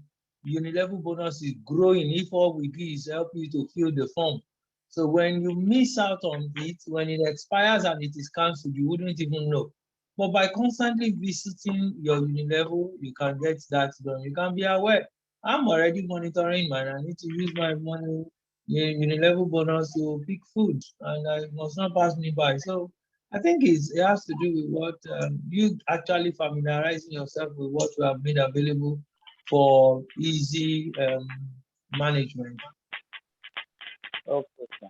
Unilevel bonus is growing if all we do is help you to fill the form. So when you miss out on it, when it expires and it is cancelled, you wouldn't even know. But by constantly visiting your Unilevel, you can get that done. You can be aware. I'm already monitoring mine. I need to use my money, Unilevel bonus to pick food, and I must not pass me by. So I think it has to do with what you actually familiarizing yourself with what you have made available for easy management. Okay, sir.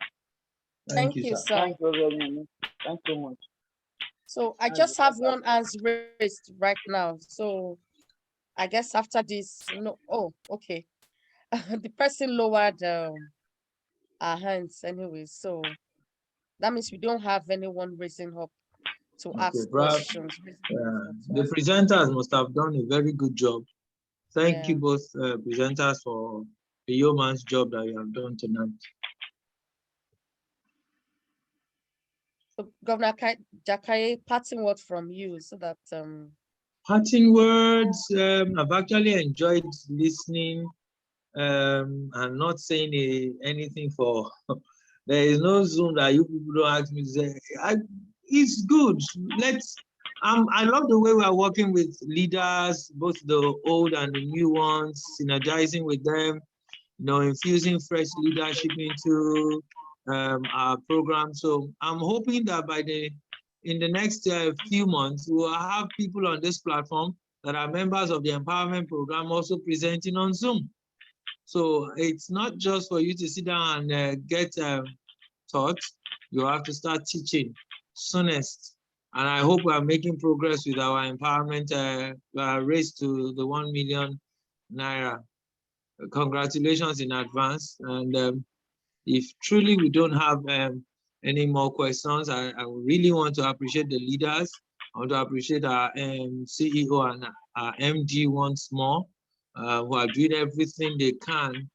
Thank you, you, sir. sir. Thank you very much. Thank you much. So I just have one hands raised right now. So I guess after this, oh, okay. The person lowered our hands anyway. So that means we don't have anyone raising up to ask questions. The presenters must have done a very good job. Thank you Yeah. both presenters for the yeoman's job that you have done tonight. So Governor Jakaye, parting word from you so that Parting words, I've actually enjoyed listening and not saying anything for there is no Zoom that you people don't ask me to say. It's good. I love the way we are working with leaders, both the old and the new ones, synergizing with them, infusing fresh leadership into our program. So I'm hoping that in the next few months, we'll have people on this platform that are members of the empowerment program also presenting on Zoom. So it's not just for you to sit down and get taught. You have to start teaching soonest. And I hope we are making progress with our empowerment race to the 1 million naira. Congratulations in advance. And if truly we don't have any more questions, I really want to appreciate the leaders. I want to appreciate our CEO and our MD once more, who are doing everything they can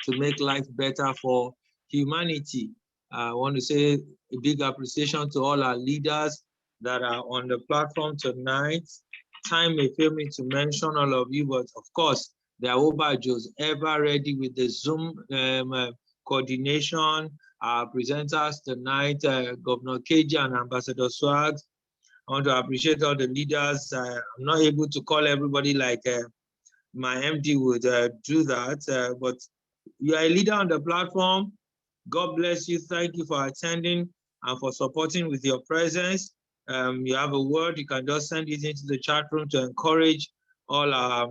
to make life better for humanity. I want to say a big appreciation to all our leaders that are on the platform tonight. Time may fail me to mention all of you, but of course, the Obajos ever ready with the Zoom coordination. Our presenters tonight, Governor KJ and Ambassador Swags. I want to appreciate all the leaders. I'm not able to call everybody like my MD would do that, but you are a leader on the platform. God bless you. Thank you for attending and for supporting with your presence. You have a word, you can just send it into the chat room to encourage all our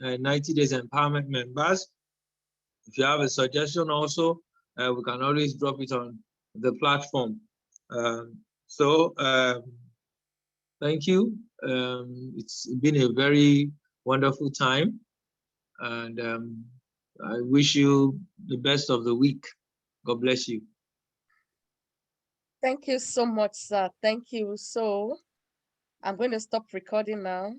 90 Days Empowerment members. If you have a suggestion also, we can always drop it on the platform. Thank you. It's been a very wonderful time, and I wish you the best of the week. God bless you. thank you so much, sir. Thank you. So I'm going to stop recording now.